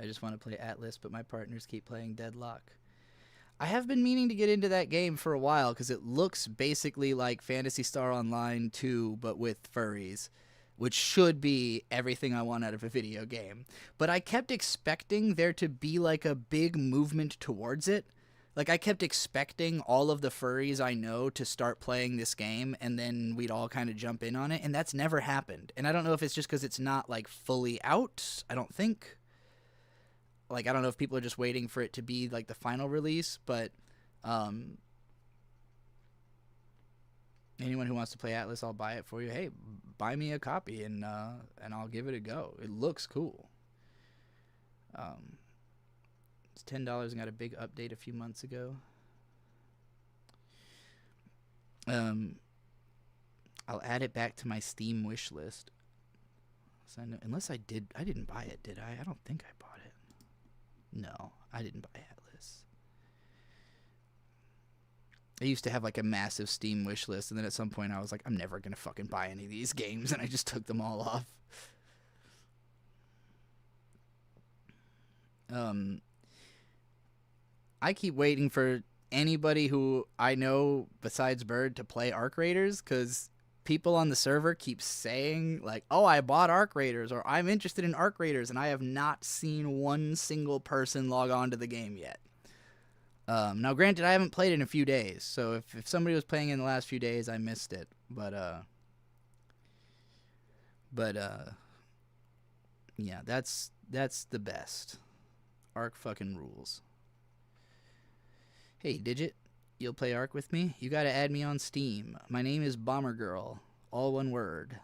I just want to play Atlas, but my partners keep playing Deadlock. I have been meaning to get into that game for a while because it looks basically like Phantasy Star Online 2, but with furries, which should be everything I want out of a video game. But I kept expecting there to be like a big movement towards it. Like, I kept expecting all of the furries I know to start playing this game, and then we'd all kind of jump in on it, and that's never happened. And I don't know if it's just because it's not, like, fully out. I don't think. Like, I don't know if people are just waiting for it to be, like, the final release, but anyone who wants to play Atlas, I'll buy it for you. Hey, buy me a copy, and I'll give it a go. It looks cool. It's $10 and got a big update a few months ago. I'll add it back to my Steam wish list. So unless I didn't buy it, did I? I don't think I bought it. No, I didn't buy Atlas. I used to have like a massive Steam wish list, and then at some point I was like, I'm never gonna fucking buy any of these games, and I just took them all off. I keep waiting for anybody who I know besides Bird to play Arc Raiders, because people on the server keep saying, like, oh, I bought Arc Raiders, or I'm interested in Arc Raiders, and I have not seen one single person log on to the game yet. Now, granted, I haven't played in a few days, so if somebody was playing in the last few days, I missed it. But yeah, that's the best. Arc fucking rules. Hey, Digit, you'll play Arc with me? You gotta add me on Steam. My name is Bomber Girl, all one word.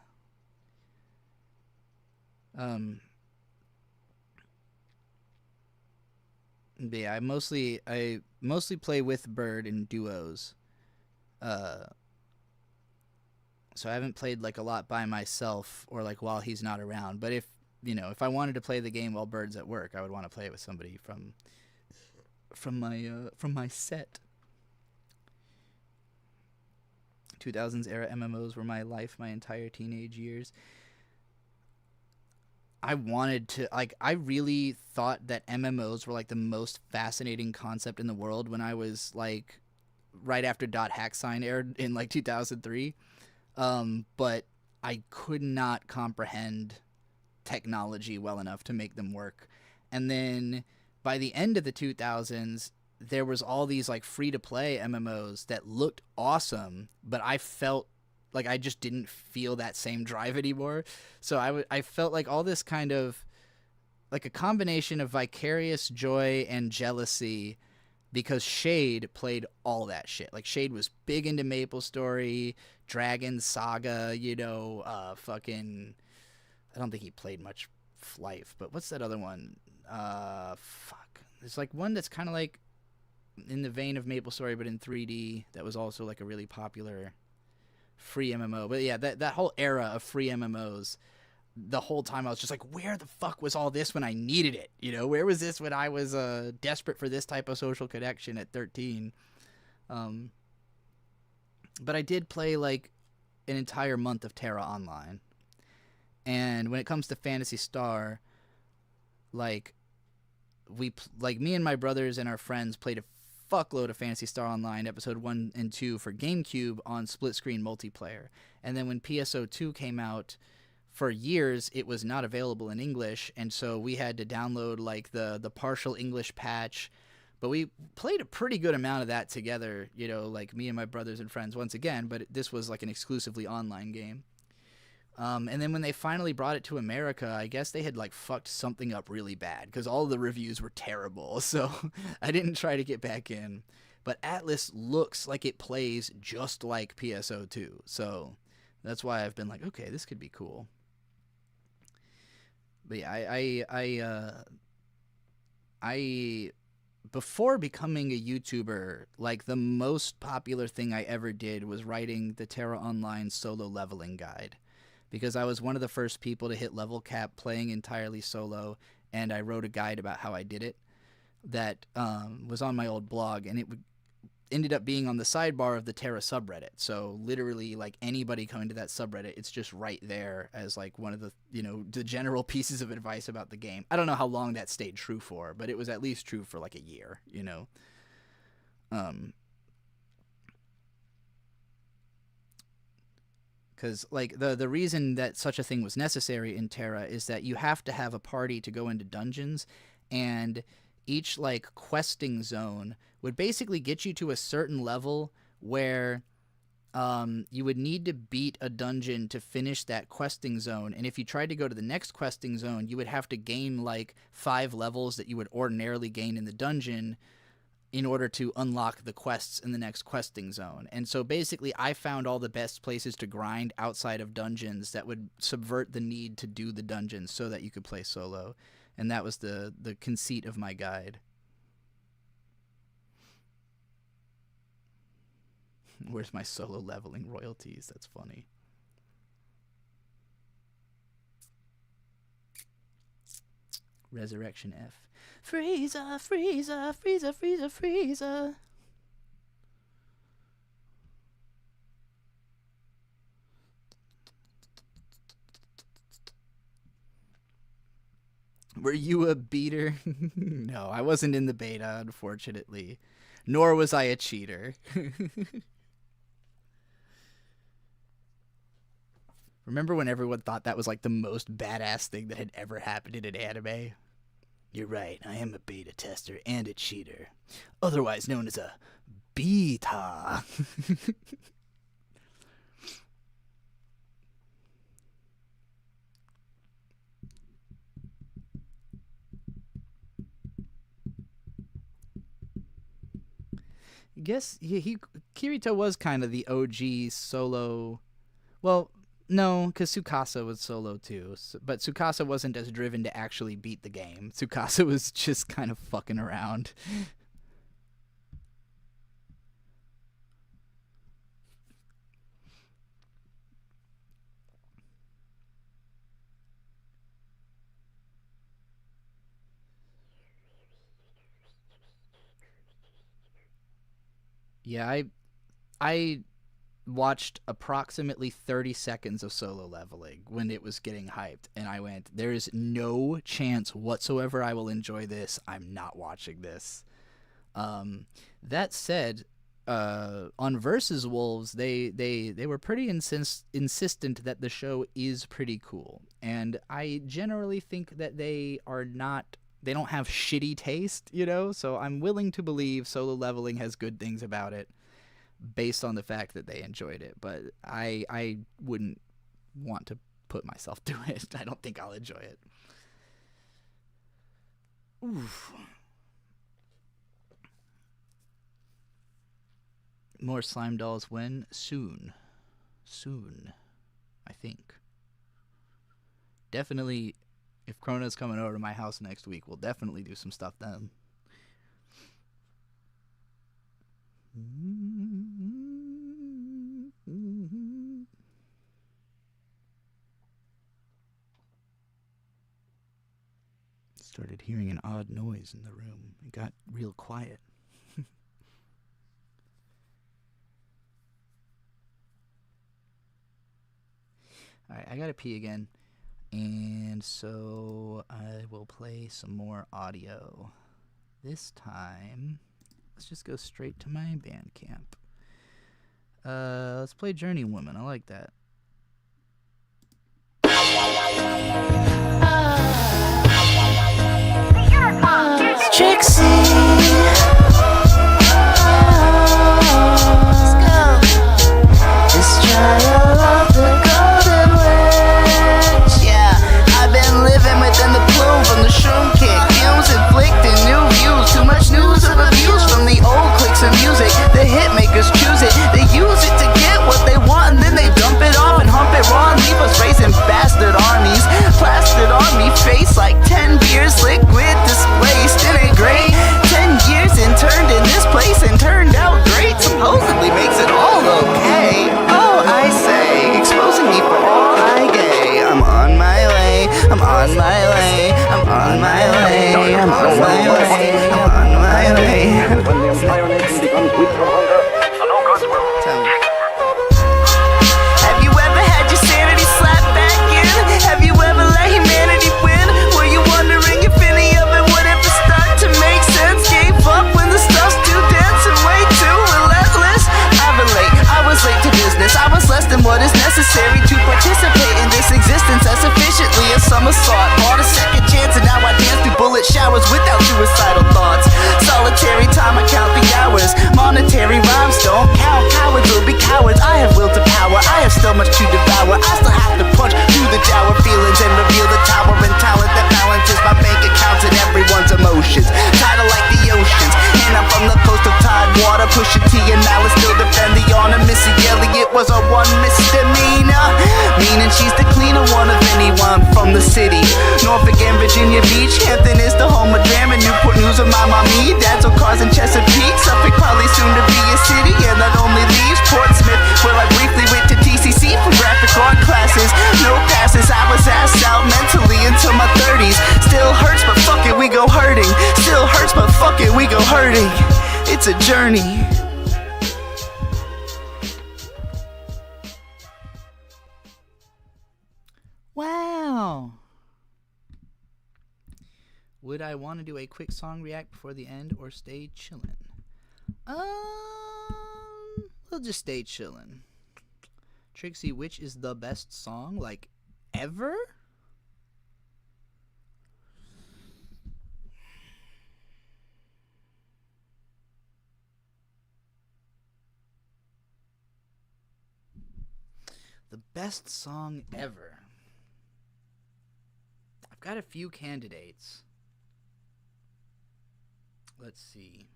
But yeah, I mostly play with Bird in duos. So I haven't played like a lot by myself or like while he's not around. But if I wanted to play the game while Bird's at work, I would want to play it with somebody from my set. 2000s era MMOs were my life, my entire teenage years. I really thought that MMOs were like the most fascinating concept in the world when I was like right after .hacksign aired in like 2003. But I could not comprehend technology well enough to make them work. And then by the end of the 2000s, there was all these like free-to-play MMOs that looked awesome, but I felt like I just didn't feel that same drive anymore. So I felt like all this kind of like a combination of vicarious joy and jealousy, because Shade played all that shit. Like, Shade was big into MapleStory, Dragon Saga, fucking... I don't think he played much Flife, but what's that other one? Fuck. There's like one that's kind of like in the vein of MapleStory, but in 3D, that was also like a really popular free MMO. But yeah, that whole era of free MMOs, the whole time I was just like, where the fuck was all this when I needed it? Where was this when I was desperate for this type of social connection at 13? But I did play like an entire month of Terra Online. And when it comes to Phantasy Star, like me and my brothers and our friends played a fuckload of Phantasy Star Online episode 1 and 2 for GameCube on split screen multiplayer. And then when PSO2 came out, for years it was not available in English, and so we had to download like the partial English patch. But we played a pretty good amount of that together, like me and my brothers and friends once again, but this was like an exclusively online game. And then when they finally brought it to America, I guess they had like fucked something up really bad because all the reviews were terrible. So I didn't try to get back in. But Atlas looks like it plays just like PSO2. So that's why I've been like, okay, this could be cool. But yeah, I before becoming a YouTuber, like the most popular thing I ever did was writing the Terra Online solo leveling guide, because I was one of the first people to hit level cap playing entirely solo, and I wrote a guide about how I did it that was on my old blog, and it ended up being on the sidebar of the Terra subreddit. So literally, like, anybody coming to that subreddit, it's just right there as like one of the, you know, the general pieces of advice about the game. I don't know how long that stayed true for, but it was at least true for like a year, you know. Because like the reason that such a thing was necessary in Terra is that you have to have a party to go into dungeons, and each like questing zone would basically get you to a certain level where you would need to beat a dungeon to finish that questing zone. And if you tried to go to the next questing zone, you would have to gain like 5 levels that you would ordinarily gain in the dungeon in order to unlock the quests in the next questing zone. And so basically I found all the best places to grind outside of dungeons that would subvert the need to do the dungeons so that you could play solo. And that was the conceit of my guide. Where's my solo leveling royalties? That's funny. Resurrection F. Frieza, Frieza, Frieza, Frieza, Frieza. Were you a beater? No, I wasn't in the beta, unfortunately. Nor was I a cheater. Remember when everyone thought that was like the most badass thing that had ever happened in an anime? You're right, I am a beta tester and a cheater. Otherwise known as a beta. I guess Kirito was kind of the OG solo. Well, no, because Tsukasa was solo too. But Tsukasa wasn't as driven to actually beat the game. Tsukasa was just kind of fucking around. Yeah, I watched approximately 30 seconds of solo leveling when it was getting hyped, and I went, there is no chance whatsoever I will enjoy this. I'm not watching this. That said, on Versus Wolves, they were pretty insistent that the show is pretty cool, and I generally think that they don't have shitty taste, you know, so I'm willing to believe solo leveling has good things about it based on the fact that they enjoyed it, but I wouldn't want to put myself through it. I don't think I'll enjoy it. Oof. More slime dolls when? Soon, I think. Definitely, if Krona's coming over to my house next week, we'll definitely do some stuff then. Started hearing an odd noise in the room. It got real quiet. Alright, I gotta pee again. And so I will play some more audio. This time, let's just go straight to my Bandcamp. Let's play Journeywoman. I like that. Trixie. Let's go. This trial of the golden wedge. Yeah, I've been living within the plume from the shroom kick. Fumes inflicting new views. Too much news of abuse from the old cliques of music. The hit makers choose it. They use it to get what they want, and then they dump it off and hump it raw and leave us raising bastard armies. Plastered on me face like 10 beers, liquid displaced. It ain't great. sought. Bought a second chance and now I dance through bullet showers without suicidal thoughts. Solitary time, I count the hours. Monetary rhymes don't count. Cowards will be cowards. I have will to power. I have still much to devour. I still have to punch through the dour feelings and reveal the towering talent that balances my bank accounts and everyone's emotions. Tidal like the oceans, and I'm from the coast of Tidewater. Pusha T and Malice still defend the honor. Missy Elliott was a one misdemeanor, meaning she's the cleaner one of anyone from the city. Norfolk and Virginia Beach, Hampton is the home of drama. Newport News of my mommy, dads on cars in Chesapeake. Suffolk probably soon to be a city, and that only leaves Portsmouth, where I briefly went to TCC for graphic art classes. No passes, I was asked out mentally until my 30s. Still hurts, but fuck it, we go hurting. Still hurts, but fuck it, we go hurting. It's a journey. Wow. Would I want to do a quick song react before the end or stay chillin'? We'll just stay chillin'. Trixie, which is the best song, like, ever? The best song ever. I've got a few candidates. Let's see.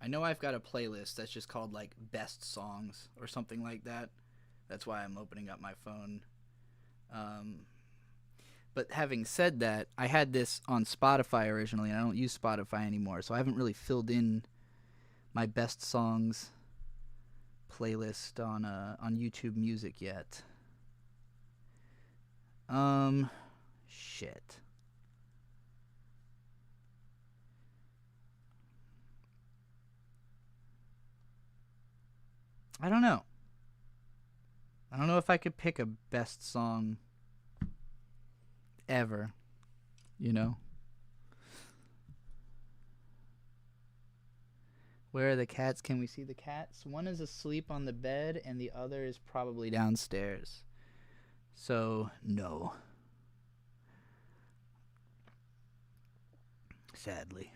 I know I've got a playlist that's just called, like, best songs or something like that. That's why I'm opening up my phone. But having said that, I had this on Spotify originally, and I don't use Spotify anymore, so I haven't really filled in my best songs playlist on YouTube Music yet. Shit. I don't know. I don't know if I could pick a best song ever, you know? Where are the cats? Can we see the cats? One is asleep on the bed and the other is probably downstairs. So, no. Sadly.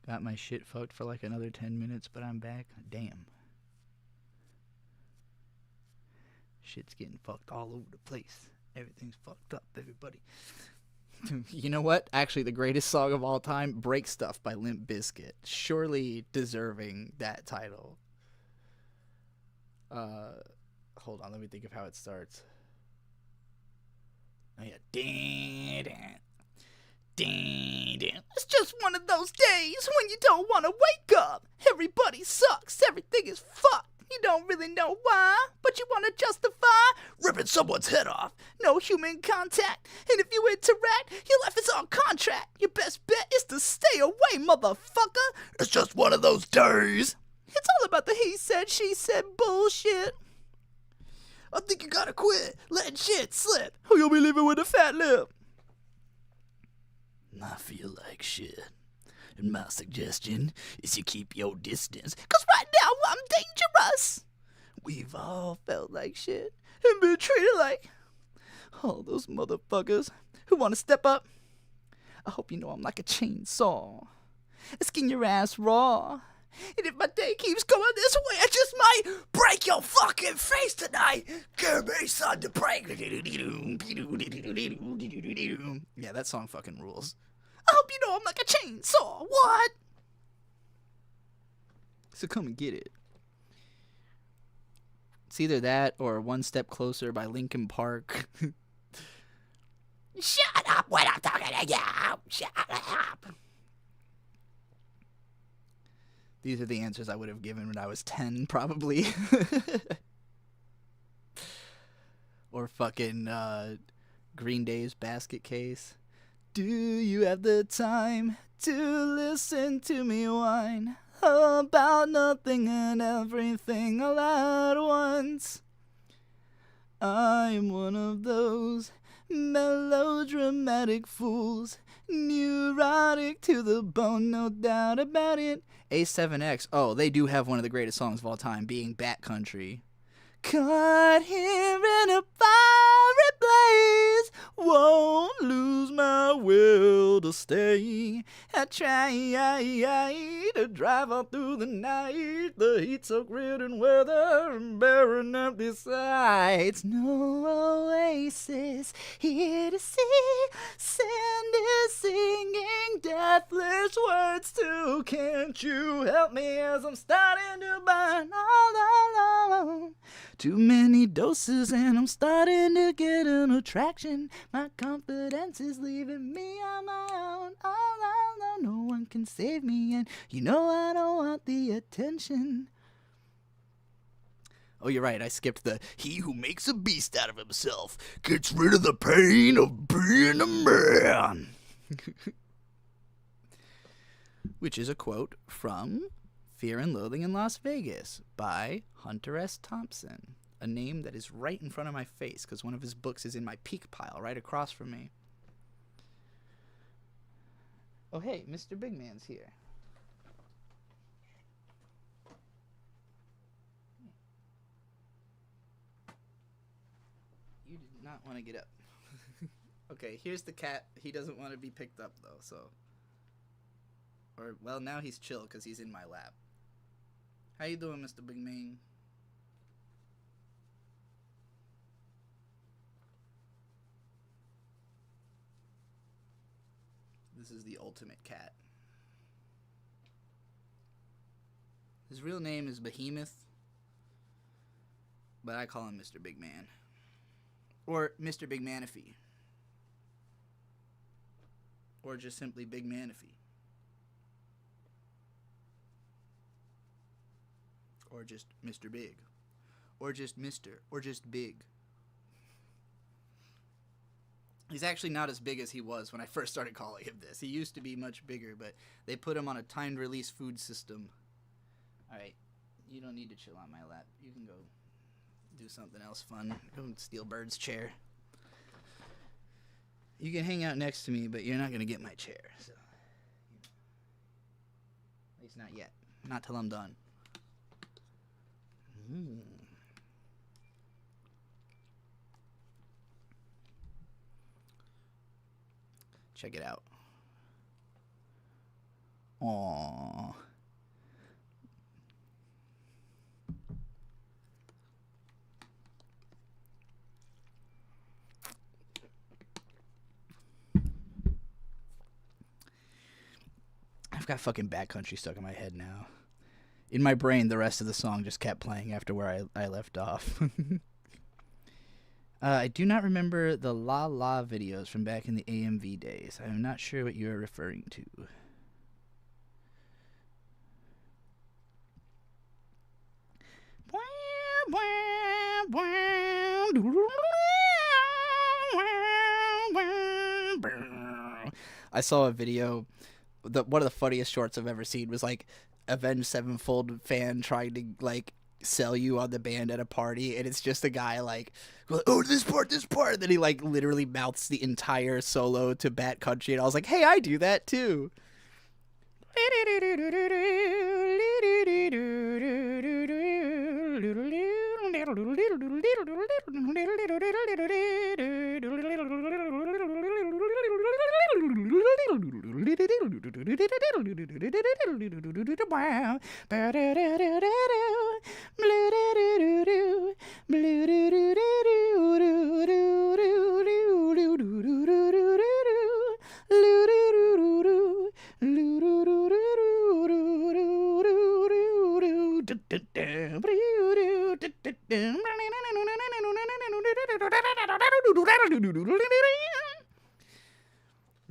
Got my shit fucked for like another 10 minutes, but I'm back. Damn. Shit's getting fucked all over the place. Everything's fucked up, everybody. You know what? Actually, the greatest song of all time, Break Stuff by Limp Bizkit. Surely deserving that title. Hold on, let me think of how it starts. Oh yeah. It's just one of those days when you don't want to wake up. Everybody sucks. Everything is fucked. You don't really know why, but you want to justify ripping someone's head off. No human contact, and if you interact, your life is on contract. Your best bet is to stay away, motherfucker. It's just one of those days. It's all about the he said, she said bullshit. I think you gotta quit letting shit slip, or you'll be living with a fat lip. I feel like shit. And my suggestion is you keep your distance. 'Cause right now I'm dangerous. We've all felt like shit and been treated like all those motherfuckers who want to step up. I hope you know I'm like a chainsaw. I skin your ass raw. And if my day keeps going this way, I just might break your fucking face tonight. Give me something to break. Yeah, that song fucking rules. I hope you know I'm like a chainsaw. What? So come and get it. It's either that or One Step Closer by Linkin Park. Shut up when I'm talking to you. Shut up. These are the answers I would have given when I was 10, probably. Or fucking Green Day's Basket Case. Do you have the time to listen to me whine about nothing and everything all at once? I'm one of those melodramatic fools, neurotic to the bone, no doubt about it. A7X, oh, they do have one of the greatest songs of all time, being Bat Country. Caught here in a fight. stay. I try to drive on through the night, the heat-soaked ridden weather and barren empty sights. No oasis here to see. Sand is singing deathless words too. Can't you help me as I'm starting to burn all alone? Too many doses and I'm starting to get an attraction. My confidence is leaving me on my own, all alone. No one can save me, and you know I don't want the attention. Oh, you're right, I skipped the He who makes a beast out of himself gets rid of the pain of being a man. which is a quote from Fear and Loathing in Las Vegas by Hunter S. Thompson, a name that is right in front of my face because one of his books is in my peak pile right across from me. Oh, hey, Mr. Big Man's here. You did not want to get up. Okay, here's the cat. He doesn't want to be picked up, though, so... Or, well, now he's chill because he's in my lap. How you doing, Mr. Big Man? This is the ultimate cat. His real name is Behemoth, but I call him Mr. Big Man. Or Mr. Big Manaphy. Or just simply Big Manaphy. Or just Mr. Big. Or just Mr. Or just Big. He's actually not as big as he was when I first started calling him this. He used to be much bigger, but they put him on a timed release food system. Alright, you don't need to chill on my lap. You can go do something else fun. Go steal Bird's chair. You can hang out next to me, but you're not going to get my chair. So, at least not yet. Not till I'm done. Check it out. Aww. I've got fucking Backcountry stuck in my head now. In my brain, the rest of the song just kept playing after where I left off. I do not remember the La La videos from back in the AMV days. I am not sure what you are referring to. I saw a video. One of the funniest shorts I've ever seen was like Avenged Sevenfold fan trying to like sell you on the band at a party, and it's just a guy like, oh, this part, and then he like literally mouths the entire solo to Bat Country, and I was like, hey, I do that too.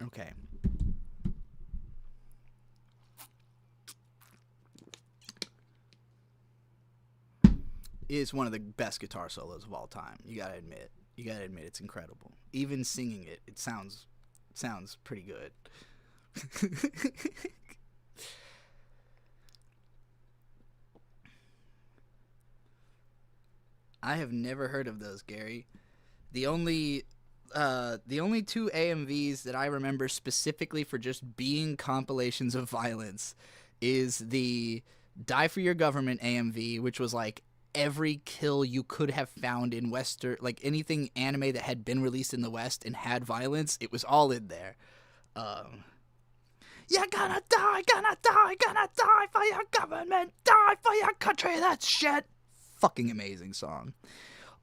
Okay. It is one of the best guitar solos of all time. You gotta admit it's incredible. Even singing it, it sounds pretty good. I have never heard of those, Gary. The only two AMVs that I remember specifically for just being compilations of violence is the Die for Your Government AMV, which was like every kill you could have found in Western, like anything anime that had been released in the West and had violence, it was all in there. You're gonna die for your government, die for your country, that shit. Fucking amazing song.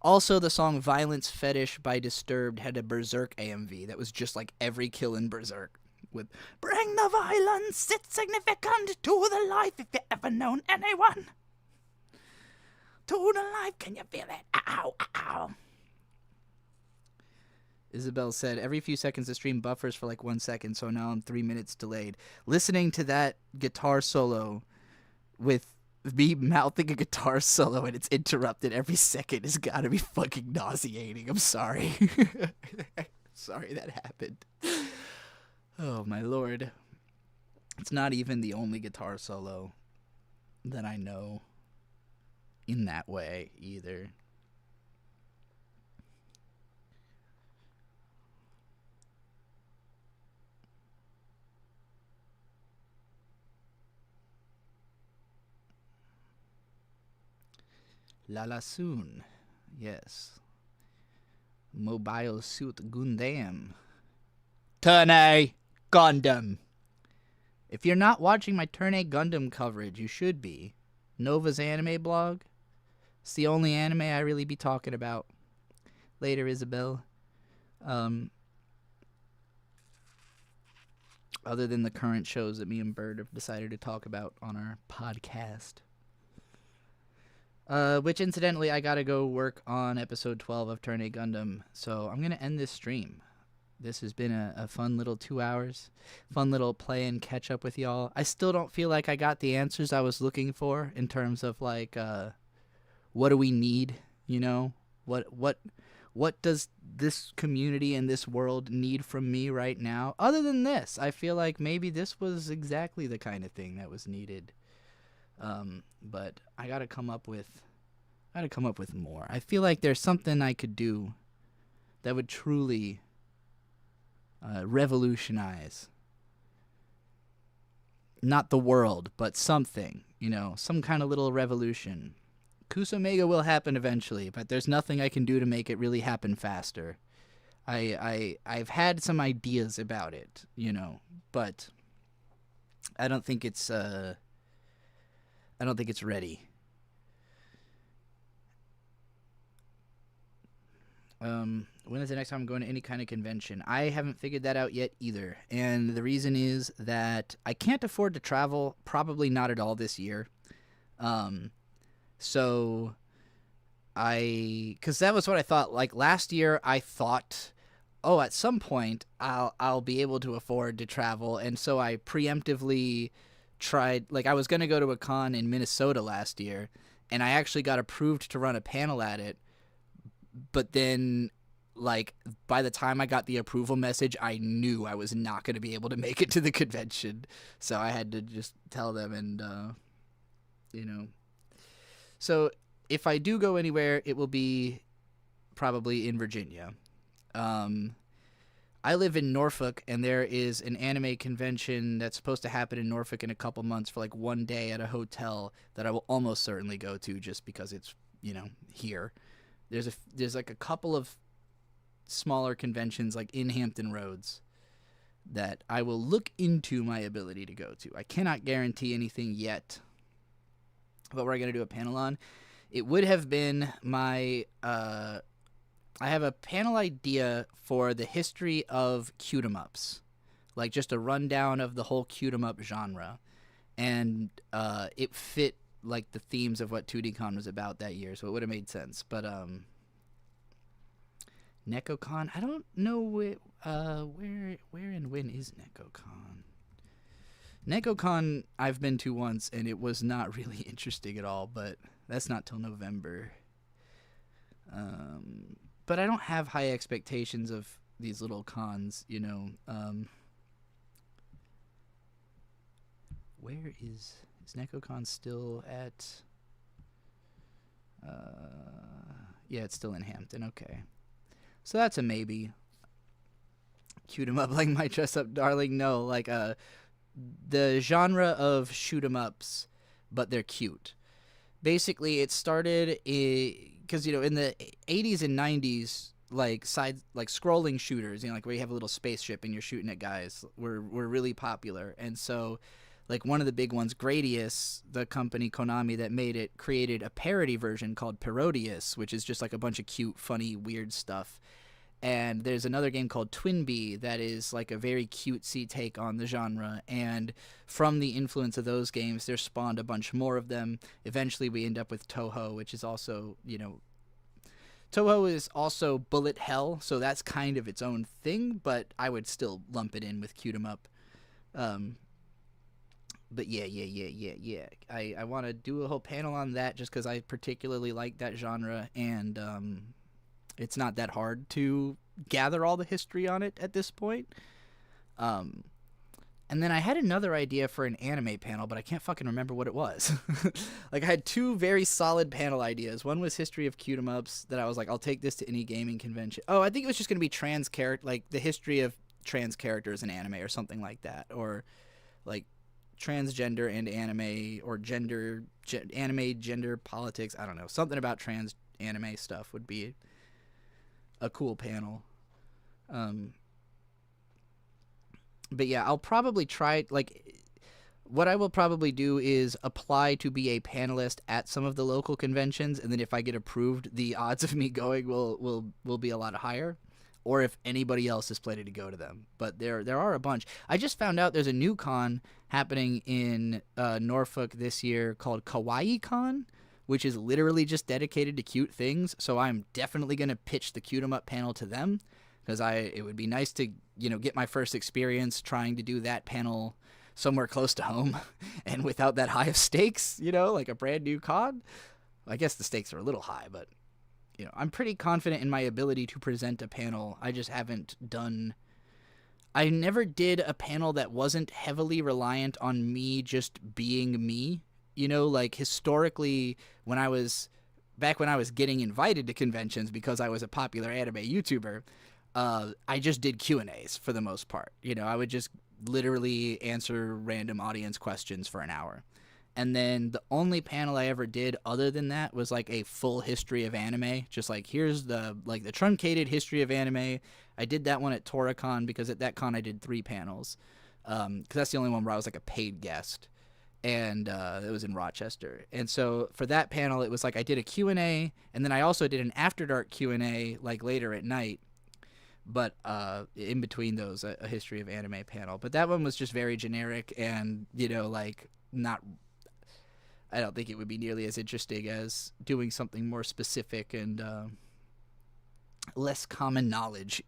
Also, the song Violence Fetish by Disturbed had a Berserk AMV that was just like every kill in Berserk. With bring the violence, it's significant to the life if you ever known anyone. To the life, can you feel it? Ow, ow. Isabel said, every few seconds the stream buffers for like 1 second, so now I'm 3 minutes delayed. Listening to that guitar solo with me mouthing a guitar solo and it's interrupted every second has got to be fucking nauseating. I'm sorry. Sorry that happened. Oh, my lord. It's not even the only guitar solo that I know in that way either. Lala Soon, yes. Mobile Suit Gundam. Turn A Gundam. If you're not watching my Turn A Gundam coverage, you should be. Nova's anime blog. It's the only anime I really be talking about. Later, Isabel. Other than the current shows that me and Bird have decided to talk about on our podcast. Which, incidentally, I gotta go work on episode 12 of Turn A Gundam, so I'm gonna end this stream. This has been a fun little 2 hours. Fun little play and catch up with y'all. I still don't feel like I got the answers I was looking for in terms of, like, what do we need, you know? What does this community and this world need from me right now? Other than this, I feel like maybe this was exactly the kind of thing that was needed. But I gotta come up with more. I feel like there's something I could do that would truly revolutionize not the world, but something, you know, some kind of little revolution. Kusomega will happen eventually, but there's nothing I can do to make it really happen faster. I've had some ideas about it, you know, but I don't think it's ready. When is the next time I'm going to any kind of convention? I haven't figured that out yet either. And the reason is that I can't afford to travel, probably not at all this year. So because that was what I thought. Like last year, I thought, oh, at some point I'll be able to afford to travel. And so I preemptively tried, like I was going to go to a con in Minnesota last year, and I actually got approved to run a panel at it. But then, like, by the time I got the approval message, I knew I was not going to be able to make it to the convention. So I had to just tell them and, you know. So if I do go anywhere, it will be probably in Virginia. I live in Norfolk, and there is an anime convention that's supposed to happen in Norfolk in a couple months for, like, 1 day at a hotel that I will almost certainly go to just because it's, you know, here. There's like a couple of smaller conventions like in Hampton Roads that I will look into my ability to go to. I cannot guarantee anything yet. But we're going to do a panel on. It would have been my I have a panel idea for the history of Q-em-ups. Like just a rundown of the whole Q-em-up genre. And it fit like the themes of what 2DCon was about that year, so it would have made sense. But NecoCon, I don't know where and when is NecoCon. NecoCon I've been to once, and it was not really interesting at all, but that's not till November. But I don't have high expectations of these little cons, you know. Where is NecoCon still at? Yeah, it's still in Hampton. Okay, so that's a maybe. Cute 'em up like my dress up darling. No, like the genre of shoot 'em ups, but they're cute. Basically, it started because you know in the 80s and 90s, like scrolling shooters, like where you have a little spaceship and you're shooting at guys, were really popular. And so like one of the big ones, Gradius, the company Konami that made it, created a parody version called Parodius, which is just like a bunch of cute, funny, weird stuff. And there's another game called Twinbee that is like a very cutesy take on the genre. And from the influence of those games, there spawned a bunch more of them. Eventually, we end up with Toho, which is also, Toho is also bullet hell, so that's kind of its own thing, but I would still lump it in with Cute 'em Up. But yeah. I want to do a whole panel on that just because I particularly like that genre, and it's not that hard to gather all the history on it at this point. And then I had another idea for an anime panel, but I can't fucking remember what it was. Like, I had two very solid panel ideas. One was history of Cute 'em Ups that I was like, I'll take this to any gaming convention. Oh, I think it was just going to be like the history of trans characters in anime or something like that. Or like transgender and anime, or anime, gender politics. I don't know. Something about trans anime stuff would be a cool panel. But yeah, I'll probably try, what I will probably do is apply to be a panelist at some of the local conventions, and then if I get approved, the odds of me going will be a lot higher, or if anybody else is planning to go to them. But there are a bunch. I just found out there's a new con happening in Norfolk this year called Kawaii Con, which is literally just dedicated to cute things, so I'm definitely going to pitch the Cute 'em Up panel to them, because it would be nice to, get my first experience trying to do that panel somewhere close to home and without that high of stakes, like a brand new con. I guess the stakes are a little high, but, I'm pretty confident in my ability to present a panel. I just haven't I never did a panel that wasn't heavily reliant on me just being me. Like historically, when I was getting invited to conventions because I was a popular anime YouTuber, I just did Q&As for the most part. I would just literally answer random audience questions for an hour. And then the only panel I ever did other than that was like a full history of anime. Just like, here's the truncated history of anime. I did that one at Toricon because at that con I did 3 panels. Because that's the only one where I was like a paid guest. And it was in Rochester. And so for that panel, it was like I did a Q&A, and then I also did an After Dark Q&A like later at night. But in between those, a history of anime panel. But that one was just very generic and, not... I don't think it would be nearly as interesting as doing something more specific and less common knowledge,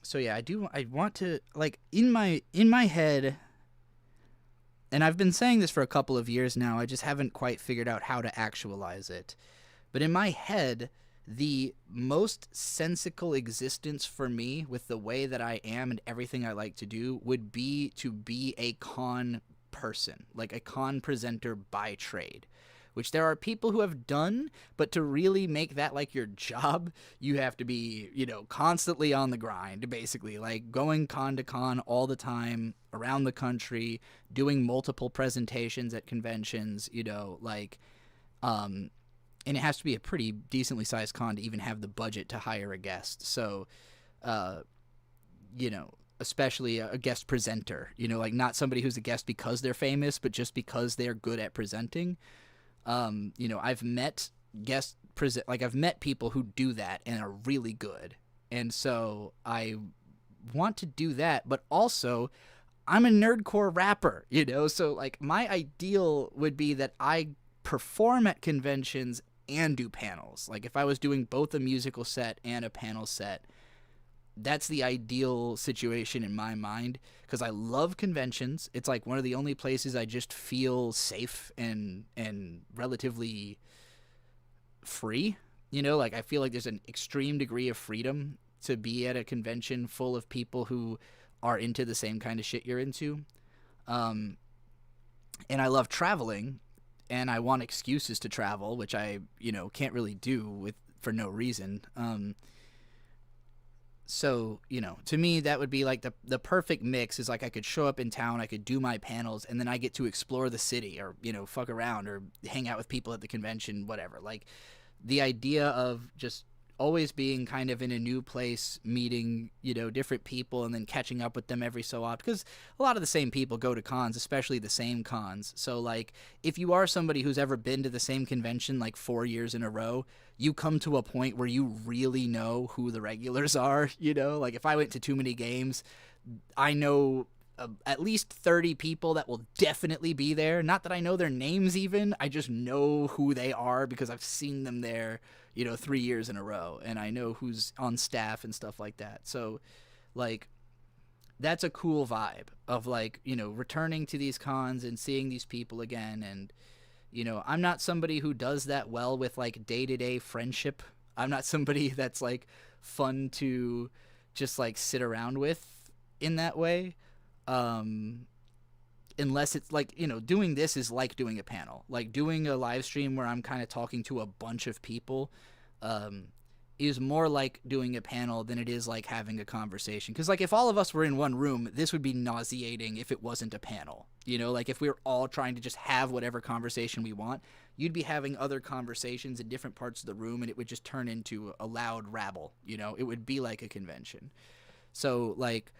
So yeah, I want to, in my head, and I've been saying this for a couple of years now, I just haven't quite figured out how to actualize it. But in my head, the most sensical existence for me with the way that I am and everything I like to do would be to be a con person, like a con presenter by trade, which there are people who have done, but to really make that like your job, you have to be, constantly on the grind, basically, like going con to con all the time around the country, doing multiple presentations at conventions, and it has to be a pretty decently sized con to even have the budget to hire a guest. So, especially a guest presenter, not somebody who's a guest because they're famous, but just because they're good at presenting. I've met I've met people who do that and are really good. And so I want to do that, but also I'm a nerdcore rapper, so like my ideal would be that I perform at conventions and do panels. Like if I was doing both a musical set and a panel set, that's the ideal situation in my mind, because I love conventions. It's like one of the only places I just feel safe and relatively free. I feel like there's an extreme degree of freedom to be at a convention full of people who are into the same kind of shit you're into. And I love traveling, and I want excuses to travel, which I, can't really do for no reason. So, to me, that would be like the perfect mix is like I could show up in town, I could do my panels, and then I get to explore the city or, fuck around or hang out with people at the convention, whatever. Like the idea of just always being kind of in a new place, meeting, different people and then catching up with them every so often. Because a lot of the same people go to cons, especially the same cons. So, like, if you are somebody who's ever been to the same convention like 4 years in a row, you come to a point where you really know who the regulars are, Like, if I went to too many games, I know at least 30 people that will definitely be there. Not that I know their names even. I just know who they are because I've seen them there, 3 years in a row. And I know who's on staff and stuff like that. So, like, that's a cool vibe of, like, returning to these cons and seeing these people again. And, I'm not somebody who does that well with, like, day-to-day friendship. I'm not somebody that's, like, fun to just, like, sit around with in that way. Unless it's like, doing this is like doing a panel, like doing a live stream where I'm kind of talking to a bunch of people, is more like doing a panel than it is like having a conversation. Because, like, if all of us were in one room, this would be nauseating if it wasn't a panel, like if we were all trying to just have whatever conversation we want, you'd be having other conversations in different parts of the room and it would just turn into a loud rabble, it would be like a convention. So, like,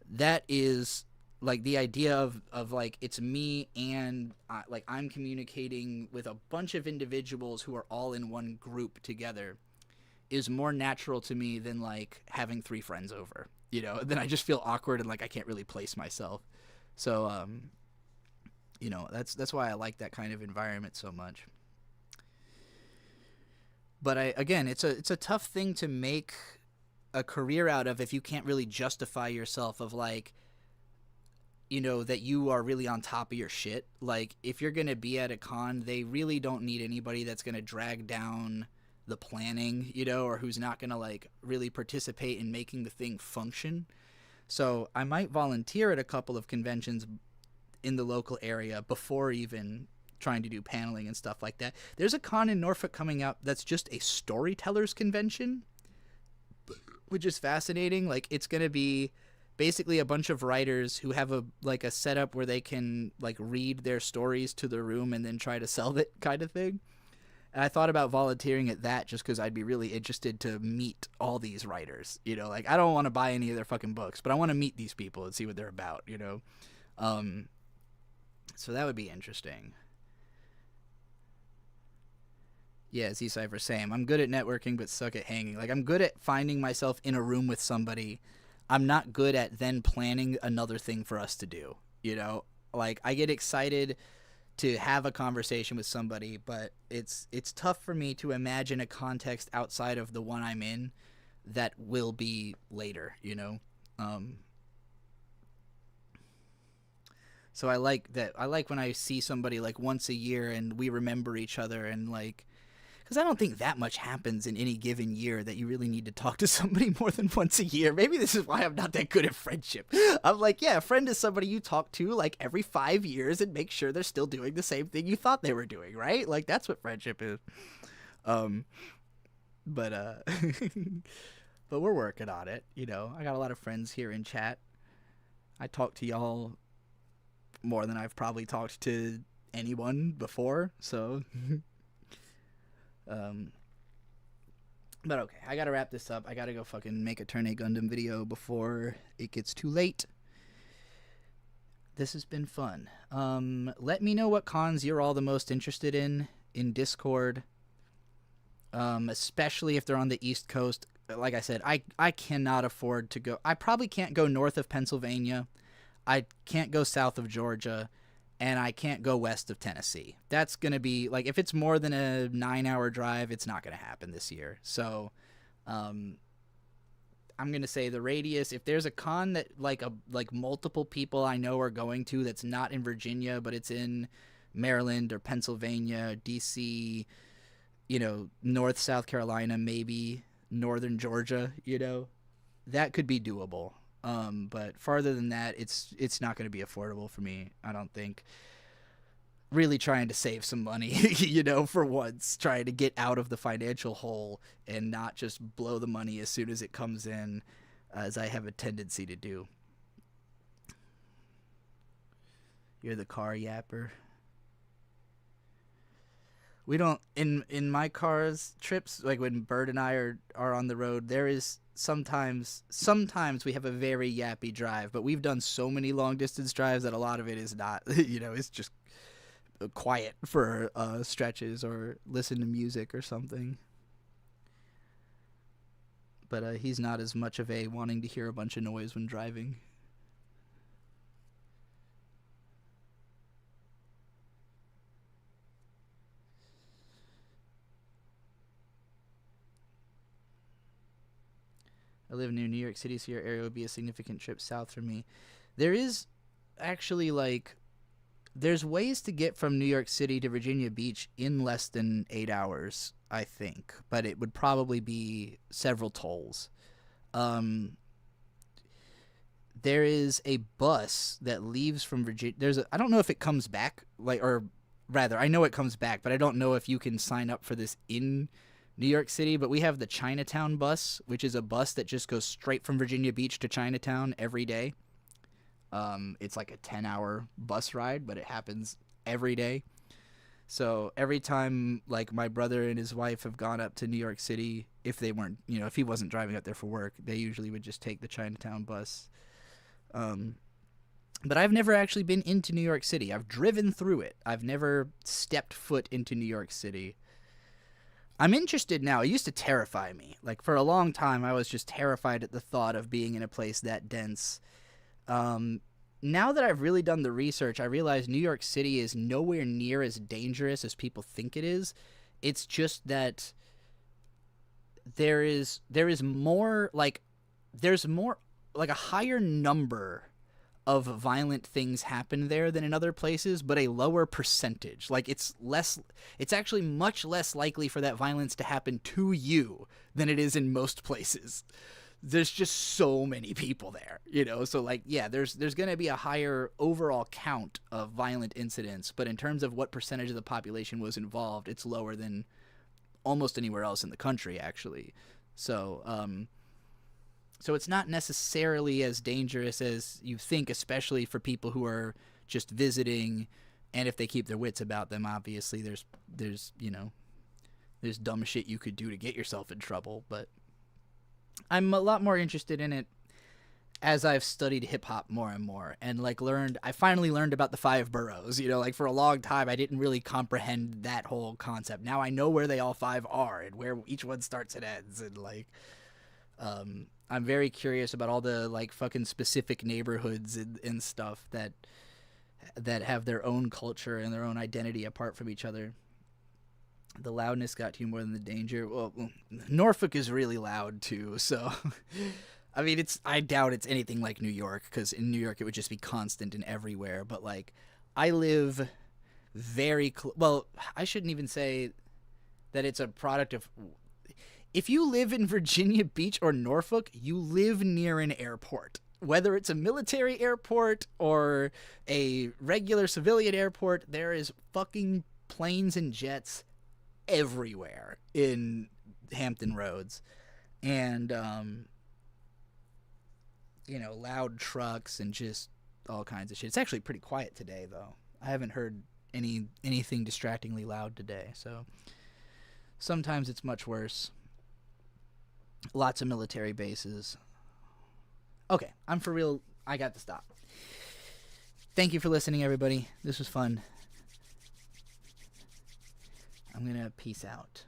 that is like the idea of like it's me and like I'm communicating with a bunch of individuals who are all in one group together is more natural to me than like having 3 friends over, then I just feel awkward and like I can't really place myself. So that's why I like that kind of environment so much. But it's a tough thing to make a career out of if you can't really justify yourself of like, that you are really on top of your shit. Like, if you're going to be at a con, they really don't need anybody that's going to drag down the planning, or who's not going to, like, really participate in making the thing function. So I might volunteer at a couple of conventions in the local area before even trying to do paneling and stuff like that. There's a con in Norfolk coming up that's just a storytellers convention, which is fascinating. Like, it's going to be basically a bunch of writers who have a setup where they can like read their stories to the room and then try to sell it kind of thing. And I thought about volunteering at that just because I'd be really interested to meet all these writers, like I don't want to buy any of their fucking books, but I want to meet these people and see what they're about, so that would be interesting. Yeah, Z-Cypher, same. I'm good at networking but suck at hanging. Like, I'm good at finding myself in a room with somebody. I'm not good at then planning another thing for us to do, Like, I get excited to have a conversation with somebody, but it's tough for me to imagine a context outside of the one I'm in that will be later, So I like that. I like when I see somebody like once a year and we remember each other and like, because I don't think that much happens in any given year that you really need to talk to somebody more than once a year. Maybe this is why I'm not that good at friendship. I'm like, yeah, a friend is somebody you talk to like every 5 years and make sure they're still doing the same thing you thought they were doing, right? Like, that's what friendship is. But we're working on it, I got a lot of friends here in chat. I talk to y'all more than I've probably talked to anyone before, so... But okay, I gotta wrap this up. I gotta go fucking make a Turn A Gundam video before it gets too late. This has been fun. Let me know what cons you're all the most interested in Discord. Especially if they're on the East Coast. Like I said, I cannot afford to go. I probably can't go north of Pennsylvania. I can't go south of Georgia. And I can't go west of Tennessee. That's going to be, like, if it's more than a 9-hour drive, it's not going to happen this year. So, I'm going to say the radius, if there's a con that, like multiple people I know are going to that's not in Virginia, but it's in Maryland or Pennsylvania, D.C., North South Carolina, maybe northern Georgia, that could be doable. But farther than that, it's not going to be affordable for me, I don't think. Really trying to save some money, for once, trying to get out of the financial hole and not just blow the money as soon as it comes in. as I have a tendency to do. You're the car yapper. We don't in my car's trips, like when Bird and I are on the road, there is sometimes we have a very yappy drive, but we've done so many long distance drives that a lot of it is not, it's just quiet for stretches or listen to music or something. But he's not as much of a wanting to hear a bunch of noise when driving. I live near New York City, so your area would be a significant trip south for me. There is actually, like, there's ways to get from New York City to Virginia Beach in less than 8 hours, I think. But it would probably be several tolls. There is a bus that leaves from Virginia. I don't know if it comes back, or rather, I know it comes back, but I don't know if you can sign up for this in New York City. But we have the Chinatown bus, which is a bus that just goes straight from Virginia Beach to Chinatown every day. It's like a 10-hour bus ride, but it happens every day. So every time, like, my brother and his wife have gone up to New York City, if they weren't, if he wasn't driving up there for work, they usually would just take the Chinatown bus. But I've never actually been into New York City. I've driven through it. I've never stepped foot into New York City. I'm interested now. It used to terrify me. Like, for a long time, I was just terrified at the thought of being in a place that dense. Now that I've really done the research, I realize New York City is nowhere near as dangerous as people think it is. It's just that there's more a higher number of violent things happen there than in other places, but a lower percentage. Like, it's actually much less likely for that violence to happen to you than it is in most places. There's just so many people there, so, like, yeah, there's going to be a higher overall count of violent incidents, but in terms of what percentage of the population was involved, it's lower than almost anywhere else in the country, actually. So it's not necessarily as dangerous as you think, especially for people who are just visiting, and if they keep their wits about them. Obviously, there's dumb shit you could do to get yourself in trouble, but I'm a lot more interested in it as I've studied hip-hop more and more, and, like, I finally learned about the 5 boroughs. Like, for a long time, I didn't really comprehend that whole concept. Now I know where they all 5 are and where each one starts and ends, and, like, I'm very curious about all the, like, fucking specific neighborhoods and stuff that have their own culture and their own identity apart from each other. The loudness got to you more than the danger. Well, Norfolk is really loud too, so I mean, I doubt it's anything like New York, because in New York it would just be constant and everywhere. But, like, I live very well, I shouldn't even say that it's a product of. If you live in Virginia Beach or Norfolk, you live near an airport. Whether it's a military airport or a regular civilian airport, there is fucking planes and jets everywhere in Hampton Roads. And, loud trucks and just all kinds of shit. It's actually pretty quiet today, though. I haven't heard anything distractingly loud today, so sometimes it's much worse. Lots of military bases. Okay, I'm for real. I got to stop. Thank you for listening, everybody. This was fun. I'm gonna peace out.